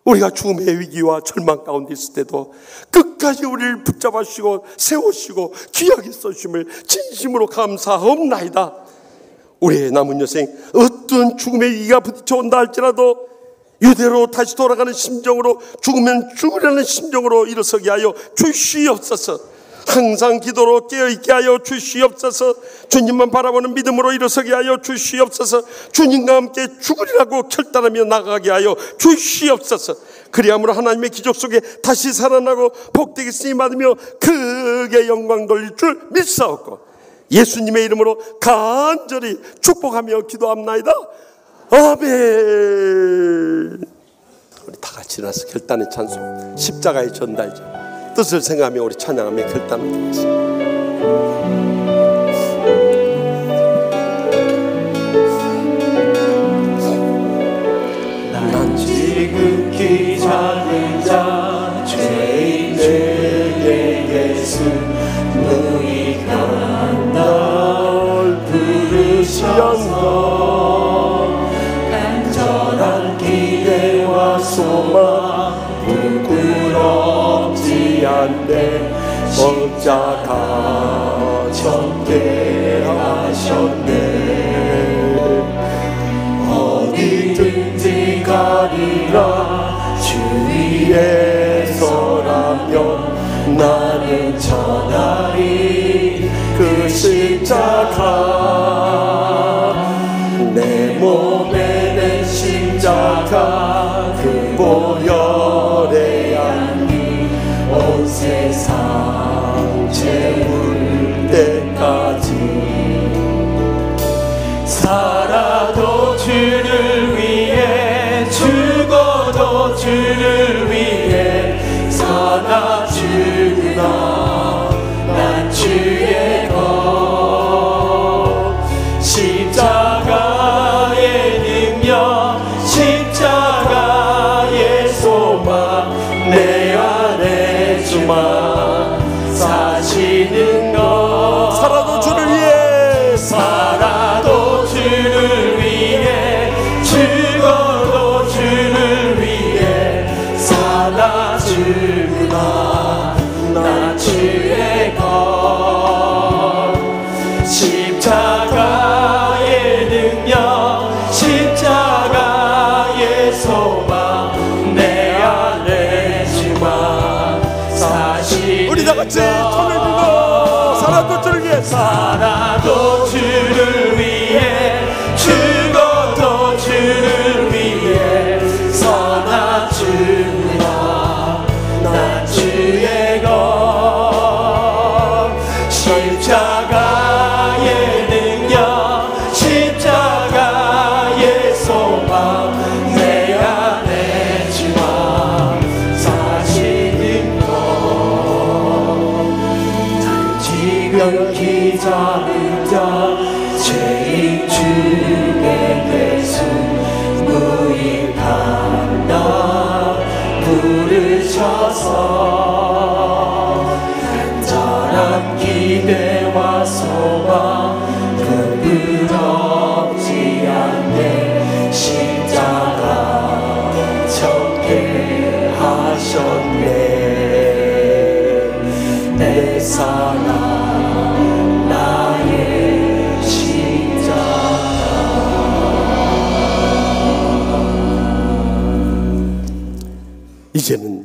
우리가 죽음의 위기와 절망 가운데 있을 때도 끝까지 우리를 붙잡아 주시고 세우시고 귀하게 써주심을 진심으로 감사하옵나이다. 우리의 남은 여생 어떤 죽음의 위기가 부딪혀온다 할지라도 이대로 다시 돌아가는 심정으로, 죽으면 죽으려는 심정으로 일어서게 하여 주시옵소서. 항상 기도로 깨어있게 하여 주시옵소서. 주님만 바라보는 믿음으로 일어서게 하여 주시옵소서. 주님과 함께 죽으리라고 결단하며 나가게 하여 주시옵소서. 그리함으로 하나님의 기적 속에 다시 살아나고 복되게 쓰임 받으며 크게 영광 돌릴 줄 믿사옵고 예수님의 이름으로 간절히 축복하며 기도합나이다. 아멘. 우리 다 같이 일어나서 결단의 찬송, 십자가의 전달자 뜻을 생각하며 우리 찬양하며 결단을 드리겠습니다. 난 지극히 작은 자 죄인 내게 예수 무익한 날 부르시옵소서. 간절한 기대와 소망 부끄럽지 않네. 십자가 전개하셨네. 어디든지 가리라 주 위에 서라며 나는 전하리 그 십자가. 내 몸에 낸 십자가 그 보혈의 향기 온 세상 채울 때까지 살아도 주를 위해 죽어도 주를 위해 사나 주나 난 주의 것. 십자가의 능력 십자가의 소망 내 안에 주만 사시는 것. 살아도 주를 위해 살아도 주를 위해 죽어도 주를 위해 사나 주나 나 주의 것. 십자가의 능력 십자가의 소망 내 안에 주만 사시는 우리 다 같이 손을 들고 살아도 주를 위해 살아도 주를 위해 죽어도 주를 위해 사나 주나 나 주의 것. 십자가의 능력 십자가의 소망 주에게 승무일한다 부르셔서 간절한 기대와 소망 부끄럽지 않게 십자가 접게 하셨네. 내 사랑 나의 이제는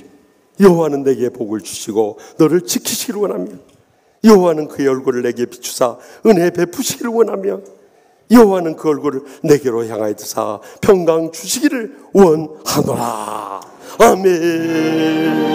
여호와는 내게 복을 주시고 너를 지키시기를 원하며 여호와는 그의 얼굴을 내게 비추사 은혜 베푸시기를 원하며 여호와는 그 얼굴을 내게로 향하여 드사 평강 주시기를 원하노라. 아멘.